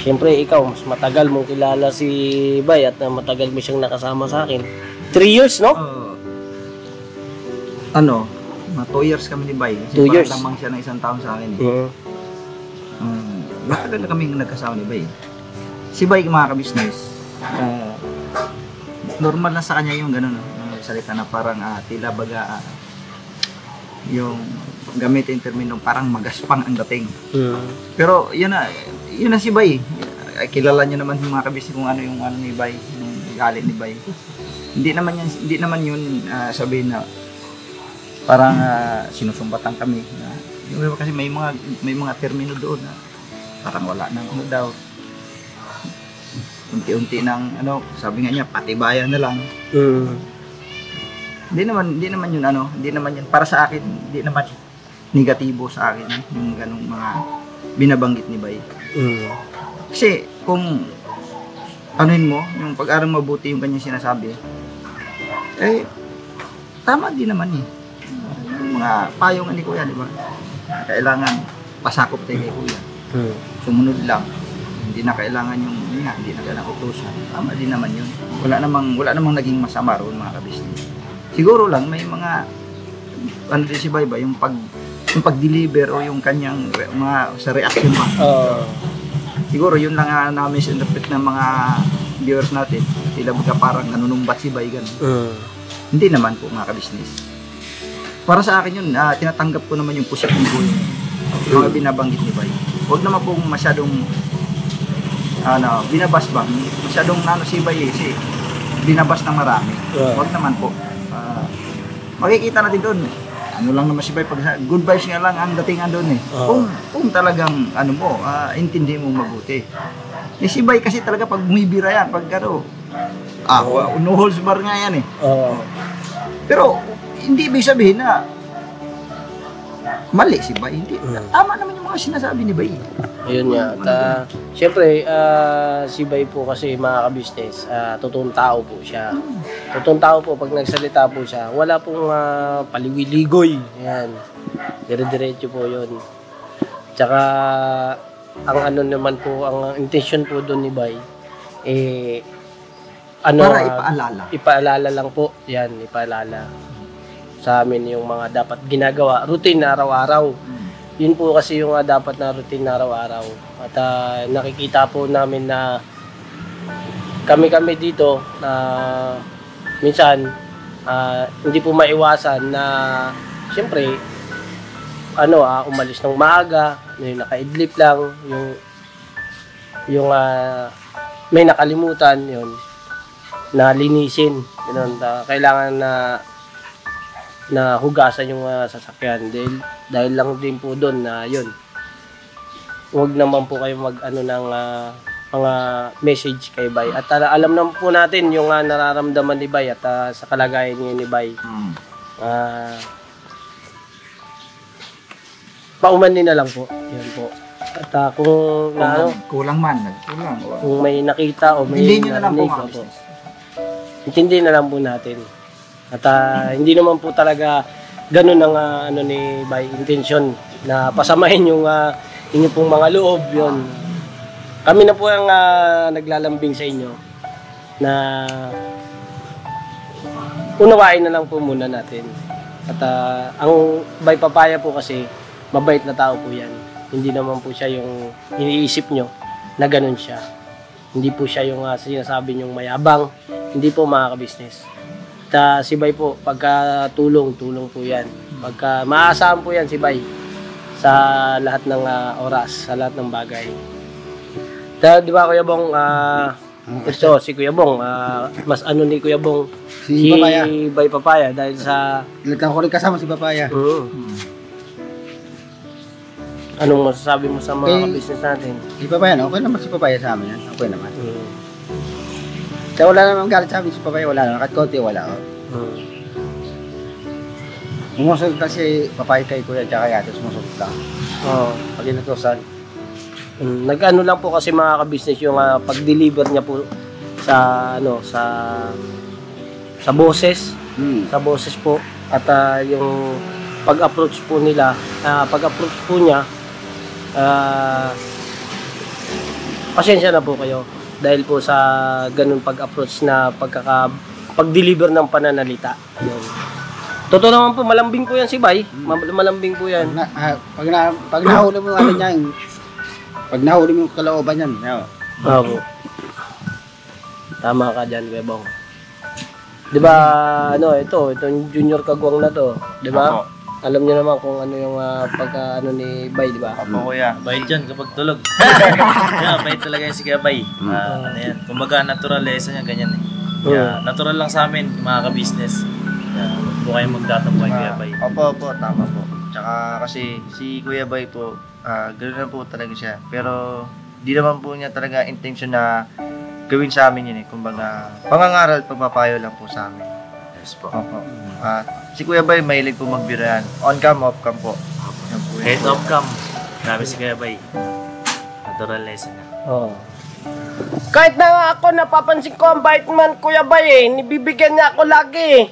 Speaker 1: siyempre ikaw, mas matagal mong kilala si Bay at matagal mo siyang nakasama sa akin. 3 years, no?
Speaker 2: Mga 2 years kami ni Bay.
Speaker 1: 2 years.
Speaker 2: Parang lamang siya ng 1 taon sa akin. Matagal na kami nagkasama ni Bay. Si Bay, mga ka-business, normal na sa kanya yung gano'n, salita na parang tila baga yung gamitin termino parang magaspang ang dating. Pero yun na si Bay. Kilala niyo naman yung mga ka-business kung ano yung ni Bay, yung galit ni Bay. Hindi naman yun sabihin na parang sinusumbatan kami. Kasi may mga termino doon na parang wala nang daw. Unti-unti nang sabi nga niya patibayan na lang. Hindi naman yun para sa akin, hindi naman negatibo sa akin yung ganung mga binabanggit ni Bay. Kasi kung anuhin mo, yung pag-aral mabuti yung kanyang sinasabi, tama din naman yung mga payo nga ni Kuya, di ba? Kailangan pasakop tayo kay Kuya. Sumunod lang. Hindi na kailangan hindi na kailangan utusan. Tama din naman yun. Wala namang naging masama roon, mga ka-business. Siguro lang may mga din si Bay ba yung pag-deliver o yung kanyang mga sa reaction ba. Siguro yun lang na misinterpret ng mga viewers natin. Tila baga parang nanunumbat si Bay ganun. Hindi naman po, mga ka-business. Para sa akin yun, tinatanggap ko naman yung positibo yung mga binabanggit ni Bay. Huwag naman pong masyadong binabas ba? Masyadong si Bay binabas ng marami. Huwag naman po. Makikita natin doon. Lang naman si Bay, pag good vibes nga lang ang datingan doon Kung talagang intindi mo mabuti. Si Bay kasi talaga pag bumibira yan, pag no holds bar nga yan Pero hindi ibig sabihin na mali si Bay. Hindi. Tama naman yung mga sinasabi ni Bay.
Speaker 1: Ayun nga. At siyempre, si Bay po kasi mga ka-business, totoong tao po siya. Totoong tao po, pag nagsalita po siya, wala pong paliwiligoy. Yan. Dire-diretso po yun. Tsaka, ang naman po, ang intention po doon ni Bay,
Speaker 2: para ipaalala.
Speaker 1: Ipaalala lang po. Yan, ipaalala sa amin yung mga dapat ginagawa. Routine na araw-araw. Yun po kasi yung dapat na routine na araw-araw. At nakikita po namin na kami dito na minsan hindi po maiwasan na siyempre umalis ng maaga, yung nakaidlip lang, yung may nakalimutan, yun na linisin. Ganun, kailangan na na hugasan yung sasakyan. Dahil lang din po doon na yun. Huwag naman po kayo mag-ano ng mga message kay Bay. At alam naman po natin yung nararamdaman ni Bay at sa kalagayan niya ni Bay. Paumanin na lang po. Yan po. At kung
Speaker 2: kulang man,
Speaker 1: kung may nakita o may
Speaker 2: hindi nyo na lang po mga
Speaker 1: po,
Speaker 2: business.
Speaker 1: intindi na lang po natin. At hindi naman po talaga ganun ang ano ni Bay intention na pasamahin yung inyo pong mga loob yun. Kami na po ang naglalambing sa inyo na unawain na lang po muna natin. At ang Bay Papaya po kasi mabait na tao po yan. Hindi naman po siya yung iniisip nyo na ganun siya. Hindi po siya yung sinasabi nyong mayabang. Hindi po mga ka-business. At si Bay po, pagka tulong po yan. Pagka maaasahan po yan si Bay sa lahat ng oras, sa lahat ng bagay. Di ba Kuya Bong, ito si Kuya Bong, mas ano ni Kuya Bong si Bay Papaya dahil sa...
Speaker 5: Nagkakulit kasama si Papaya.
Speaker 1: Anong masasabi mo sa mga business natin?
Speaker 5: Si Papaya, okay naman si Papaya sa amin yan. Okay naman. Kaya wala naman galit sa amin si Papaya, wala naman. Kahit konti, wala. Umusog kasi Papaya kay Kuya tsaka yata, umusog lang. Pag inutosan.
Speaker 1: Nag-ano lang po kasi mga ka-business yung pag-deliver niya po sa sa boses. Sa boses po. At yung pag-approach po nila, pag-approach po niya, pasensya na po kayo dahil po sa ganun pag-approach na pag-deliver ng pananalita. Yun. Totoo naman po, malambing po yan si Bay. Malambing po yan.
Speaker 5: Pag nahuli mo ano niya, pag nahuli mo yung kalooban yan.
Speaker 1: Oo. Tama ka dyan, Kuya Bong. Di ba, itong junior kagwang na to, di ba? Alam niyo naman kung ano yung pagka ni Bay, di ba?
Speaker 4: Opo, Kuya. Bait dyan kapag tulog. Bait talaga yan si Kuya Bay. Ano yan, kumbaga naturalesa niya, ganyan eh. Natural lang sa amin, mga ka-business. Huwag po kayong magtatampo kay Kuya Bay.
Speaker 2: Opo, tama po. Tsaka kasi si Kuya Bay po, gano'n na po talaga siya. Pero di naman po niya talaga intention na gawin sa amin yun eh. Kumbaga, pangangaral, pagpapayo lang po sa amin.
Speaker 4: Yes po.
Speaker 2: Opo. Si Kuya Bay, mahilig po magbiroan. On cam, off cam po.
Speaker 4: Kahit off cam, grabe si Kuya Bay. Natural lesson niya.
Speaker 1: Kahit na ako napapansin ko ang bait man Kuya Bay nibibigyan niya ako lagi.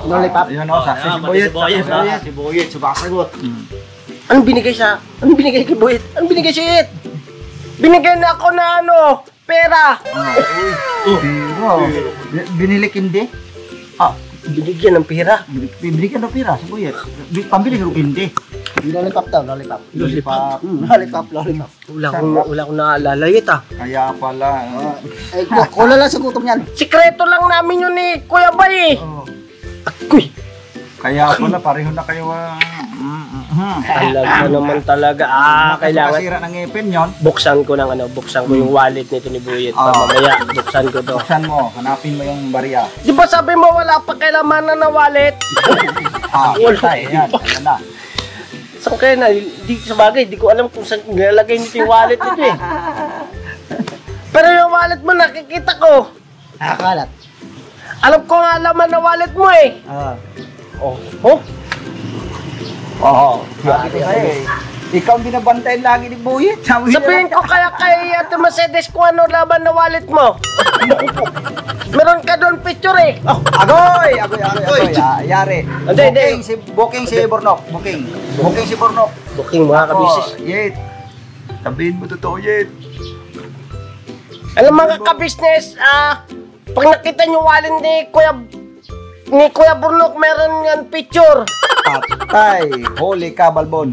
Speaker 5: Lollipop.
Speaker 2: Yun o, si Boyet, sumasagot.
Speaker 1: Anong binigay kay Boyet? Anong binigay si It? Binigyan na ako na pera.
Speaker 2: Binili hindi?
Speaker 1: Binigyan ng pera.
Speaker 2: Binigyan ng pera si Boyet. Pambili ng hindi.
Speaker 5: Lollipop daw, lollipop.
Speaker 1: Wala akong naalala It
Speaker 2: Kaya pala.
Speaker 5: Kula lang sa gutom yan.
Speaker 1: Sikreto lang namin yun ni Kuya Bay Akoy.
Speaker 2: Kaya pala, pareho na kayo.
Speaker 1: Talaga naman talaga. Kailangan.
Speaker 2: Kasira ng ngipin yun.
Speaker 1: Buksan ko yung wallet nito ni Boyet. Mamaya, buksan ko to.
Speaker 2: Buksan mo, hanapin mo yung barya.
Speaker 1: Di ba sabi mo wala pa kailamanan na wallet?
Speaker 2: Wala. Yan na.
Speaker 1: Saan kaya na? Di sa bagay, di ko alam kung saan nilalagay nito yung wallet nito eh. Pero yung wallet mo nakikita ko.
Speaker 5: Nakakalat.
Speaker 1: Alam ko nga laman na wallet mo eh.
Speaker 2: Sabi ko sa'yo eh. Ikaw ang binabantayan lagi ni Boyet.
Speaker 1: Sabihin ko kaya kay Ate Mercedes kung ano laman na wallet mo. Meron ka doon picture eh.
Speaker 2: Agoy! Yari. Booking si Bornok. Booking si Bornok.
Speaker 1: Booking mga kabisis.
Speaker 2: Yet. Sabihin mo totoo, Yet.
Speaker 1: Alam mga kabisnes, pag nakita nyo wallet ni Kuya Bornok, meron yan picture.
Speaker 2: Patay. Holy Cabalbon.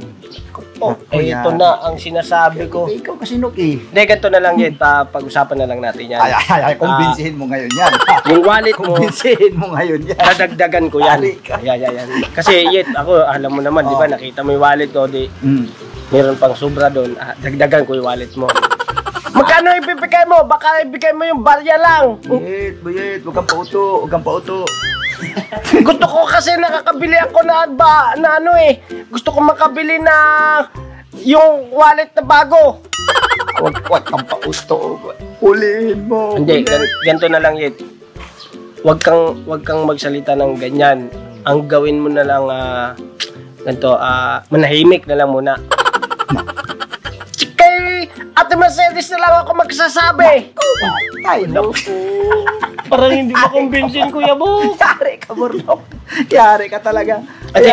Speaker 1: Ito na ang sinasabi ko.
Speaker 2: Ikaw kasi Nuk eh.
Speaker 1: Hindi, ganito na lang Yet. Pag-usapan na lang natin yan.
Speaker 2: Ay, kumbinsihin mo ngayon yan.
Speaker 1: Yung wallet mo,
Speaker 2: kumbinsihin mo ngayon yan.
Speaker 1: dadagdagan ko yan. Yan. Kasi Yet, ako, alam mo naman, di ba, nakita mo yung wallet ko, meron pang sobra doon. Dagdagan ko yung wallet mo. Magkano ibibigay mo? Baka ibigay mo yung barya lang.
Speaker 2: Boyet, huwag kang pauto.
Speaker 1: Gusto ko kasi nakakabili ako na ano eh. Gusto ko makabili na yung wallet na bago.
Speaker 2: Wag kang pausto. Hulihin mo.
Speaker 1: Hindi, ganito na lang yun. Wag kang magsalita ng ganyan. Ang gawin mo na lang ganito, manahimik na lang muna. Kay Ate Mercedes na lang ako magsasabi.
Speaker 2: Tayo.
Speaker 1: Parang hindi makumbinsin, Kuya Bo.
Speaker 2: Yari ka, Burnok. Yari ka talaga.
Speaker 1: Ate,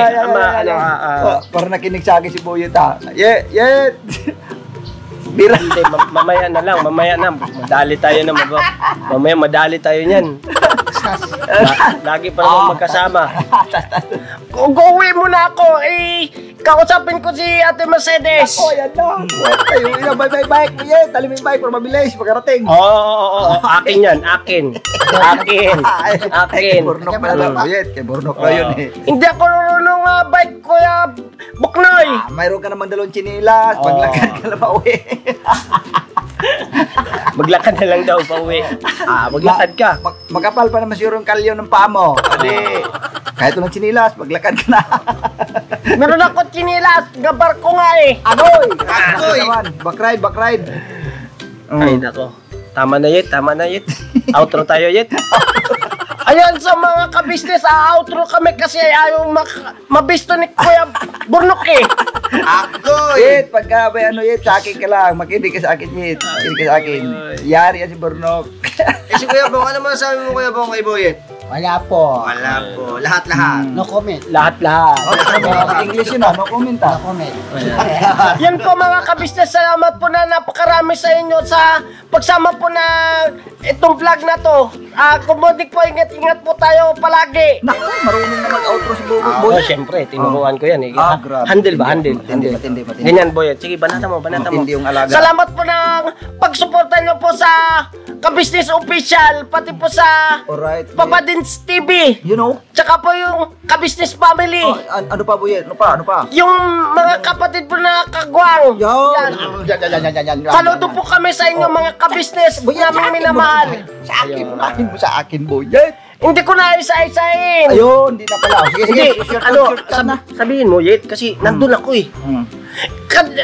Speaker 2: parang nakinig sa akin si Boyet ha. Yet. Bira.
Speaker 1: Hindi, mamaya na lang, mamaya na. Madali tayo na mamaya madali tayo niyan. Lagi pa naman magkasama. Uwi muna ako, kausapin ko si Ate Mercedes.
Speaker 2: Ako, yan na. Tayo, bike mo yan. Talim yung bike para mabilis, pagkarating.
Speaker 1: Oo. Akin yan, akin.
Speaker 2: Burnok pala daw, Boyet. Kay Burnok na yun eh.
Speaker 1: Hindi ako nung bike, Kuya Buknoy.
Speaker 2: Mayroon ka namang dalawang chinilas. Paglakad ka na pauwi.
Speaker 1: Maglakad na lang daw pa uwi. Maglakad ka.
Speaker 2: Magkapal pa naman siguro yung kalyo ng paa mo. Kasi kahit unang chinilas, maglakad ka na.
Speaker 1: Meron ako chinilas. Gabar ko nga eh.
Speaker 2: Agoy! Backride.
Speaker 1: Ay nako. Tama na yet. Outro tayo yet. Ayan sa mga ka-business, outro kami kasi ayaw mabisto ni Kuya Burnok eh.
Speaker 2: Ako, Yet, pagka may Yet, sa akin ka lang. Makinig ka sa akin, Yet. Makinig ka sa akin. Yari yan si Burnok.
Speaker 7: Si Kuya Bong, ano masasabi mo Kuya Bong kay Boyet?
Speaker 6: Wala po.
Speaker 7: Lahat-lahat.
Speaker 6: No comment.
Speaker 1: Lahat.
Speaker 2: English yun no comment
Speaker 6: No comment.
Speaker 1: Yan po mga ka-business, salamat po na napakarami sa inyo sa pagsama po na itong vlog na to. Kumudik po, ingat po tayo palagi.
Speaker 2: Naku, marunong na mag-outro si
Speaker 1: Boyet. Siyempre, tinuruan ko yan eh.
Speaker 2: Grabe.
Speaker 1: Handle ba? Handle.
Speaker 2: Matindi.
Speaker 1: Ganyan, Boyet. Sige, banata mo.
Speaker 2: Matindi yung alaga.
Speaker 1: Salamat po ng pagsuporta nyo po sa ka-business official, pati po sa
Speaker 2: Alright.
Speaker 1: Papadins TV.
Speaker 2: You know?
Speaker 1: Tsaka po yung ka-business family.
Speaker 2: Ano pa, Boyet? Ano pa?
Speaker 1: Yung mga kapatid po na kagwang.
Speaker 2: Yan.
Speaker 1: Saludo po kami sa inyo mga ka-business naming minamahal.
Speaker 2: Sa akin, unahin mo sa akin, Boyet.
Speaker 1: Hindi ko na isa-isahin.
Speaker 2: Ayun, hindi na pala. Sige,
Speaker 1: sabihin mo, Yet, kasi nandun ako eh.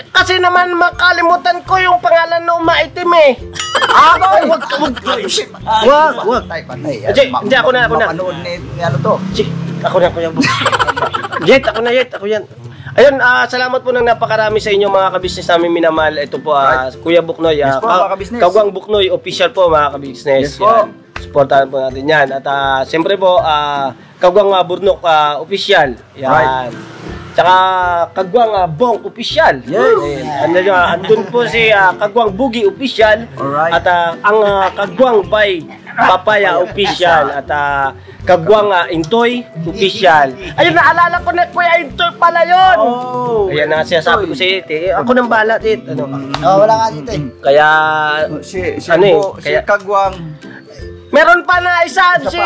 Speaker 1: Kasi naman makalimutan ko yung pangalan na umaitim eh. Wag. Hindi, ako na.
Speaker 2: Mapanood ni ano to.
Speaker 1: Ako na, Kuya Bong. Yet, ako yan. Ayun, salamat po ng napakarami sa inyo mga ka-business namin minamahal. Ito po, Kuya Buknoy.
Speaker 2: Yes po, mga ka-business.
Speaker 1: Kagwang Buknoy, official po mga ka-business.
Speaker 2: Yes po.
Speaker 1: Supportahan po natin yan. At siyempre po, Kagwang Burnok official. Yan. Right. Tsaka Kagwang Bong official.
Speaker 2: Yes.
Speaker 1: Andun po si Kagwang Bugi official.
Speaker 2: Alright.
Speaker 1: At ang Kagwang by Papaya official. At Kagwang Intoy official. Ayun, naalala ko na Kuya Intoy pala yun. Kaya na sinasabi ko si Ite. Ako nang bahala, Tit.
Speaker 6: Wala nga dito eh.
Speaker 1: Kaya,
Speaker 2: Si
Speaker 1: kaya-
Speaker 2: Kagwang.
Speaker 1: meron pa na isa si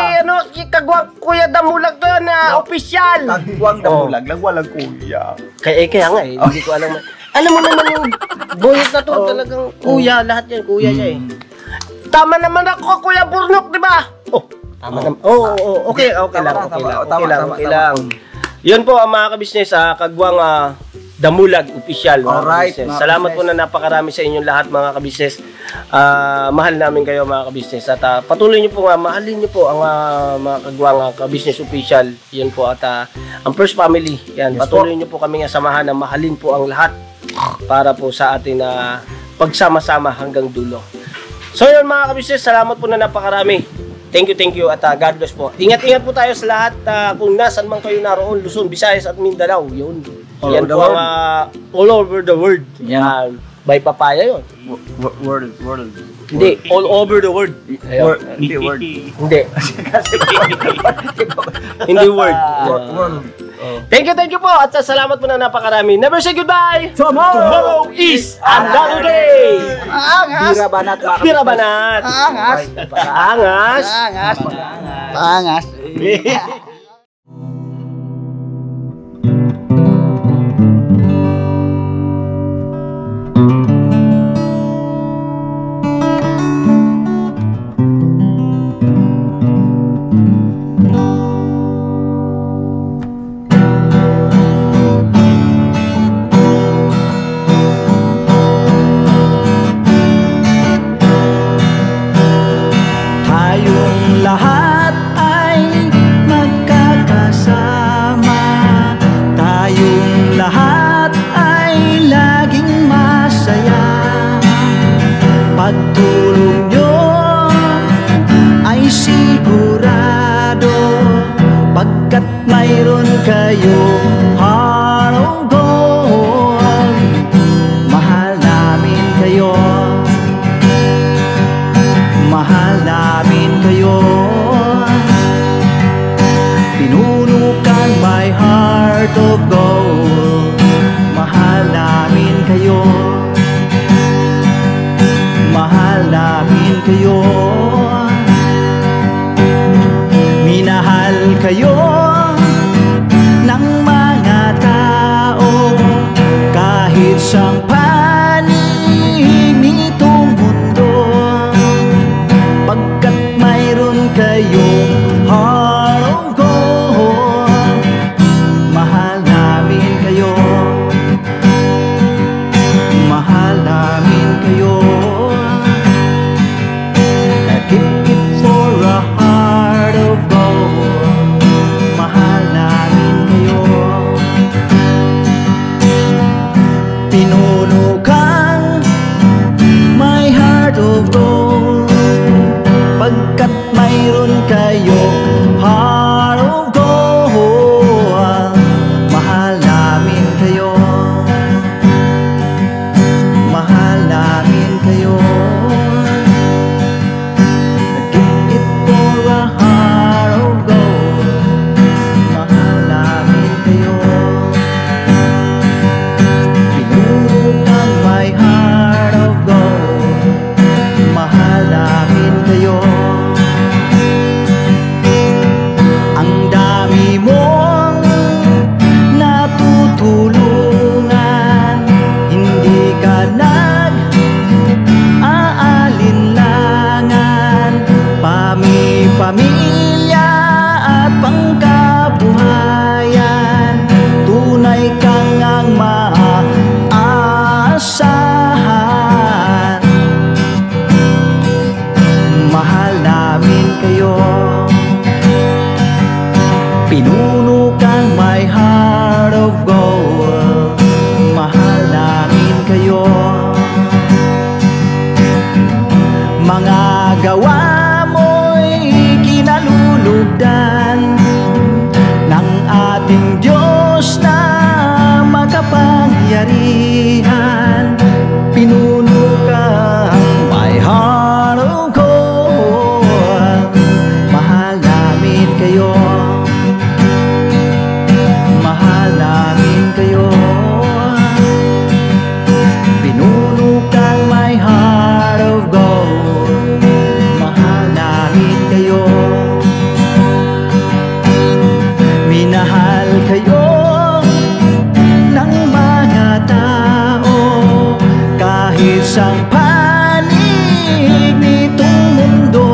Speaker 1: Kagwang Kuya Damulag to na official.
Speaker 2: Kagwang Damulag. Walang kuya.
Speaker 1: Kaya nga eh, hindi ko alam. Alam mo naman yung Boyet na to, talagang kuya, lahat yan, kuya niya eh. Tama naman ako, Kuya Burnok, di ba? Tama naman. Okay lang. Yun po ang mga ka-business, Kagwang Damulag official.
Speaker 2: Alright,
Speaker 1: Mga salamat po na napakarami sa inyong lahat mga ka-business. Mahal namin kayo mga ka-business. At patuloy nyo po mahalin nyo po ang mga Kagwang ka-business official. Yun po at ang First Family. Yan, patuloy nyo po kami samahan na mahalin po ang lahat para po sa atin na pagsama-sama hanggang dulo. So yun mga ka-business, salamat po na napakarami. Thank you at God bless po. Ingat-ingat po tayo sa lahat kung nasan man kayo naroon, Luzon, Visayas at Mindanao. Yun. Yan po ang all over the world. Yan. By Papaya yun.
Speaker 2: World.
Speaker 1: Hindi, all over the world.
Speaker 2: Hindi, word.
Speaker 1: Hindi. Hindi word.
Speaker 2: World.
Speaker 1: Thank you po at salamat po na napakarami. Never say goodbye. Tomorrow is another day.
Speaker 2: Bira banat.
Speaker 1: Bira banat. Angas.
Speaker 2: kayong heart of gold. Mahal namin kayo. Mahal namin kayo. Pinuno kang my heart of gold. Mahal namin kayo. Mahal namin kayo. Minahal kayo ng mga tao kahit sang panig nitong mundo, pagkat mayroon kayong heart of gold. Mahal namin kayo. Mahal namin kayo. Keep it for a heart of gold. Mahal namin kayo. Pinuno kang my heart of gold, pagkat mayroon kayong heart of gold. Mahal namin kayo. Mahal namin kayo. Give it for a heart of gold. Mahal namin kayo. Pinuno kang my heart of gold. Mahal namin kayo. Ang dami mong natutulungan, hindi ka nag-aalinlangan. Pamilya at pangkabuhayan, tunay kang ang maaasahan. Mahal namin kayo. Pinuno kang my heart of gold. Mahal namin kayo. Mga gawa mo'y kinalulugdan ng ating Diyos na makapangyarihan. Pinuno kang my heart of gold. Mahal namin kayo. Mahal namin kayo. Pinuno kang my heart of gold. Mahal namin kayo. Minahal kayo ng mga tao kahit sang panig nitong mundo,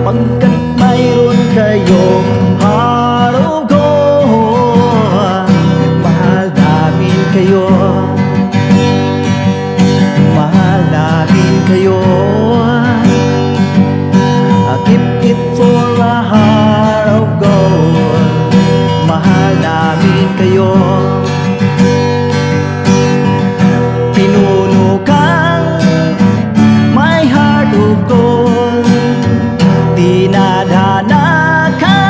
Speaker 2: pagkat mayroon kayong heart of gold. Mahal namin kayo. Mahal namin kayo. Keep it for a heart of gold. Mahal namin kayo. Pinuno kang my heart of gold. Dinadhana ka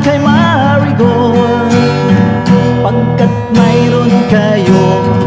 Speaker 2: kay Marigold, pagkat mayroon kayong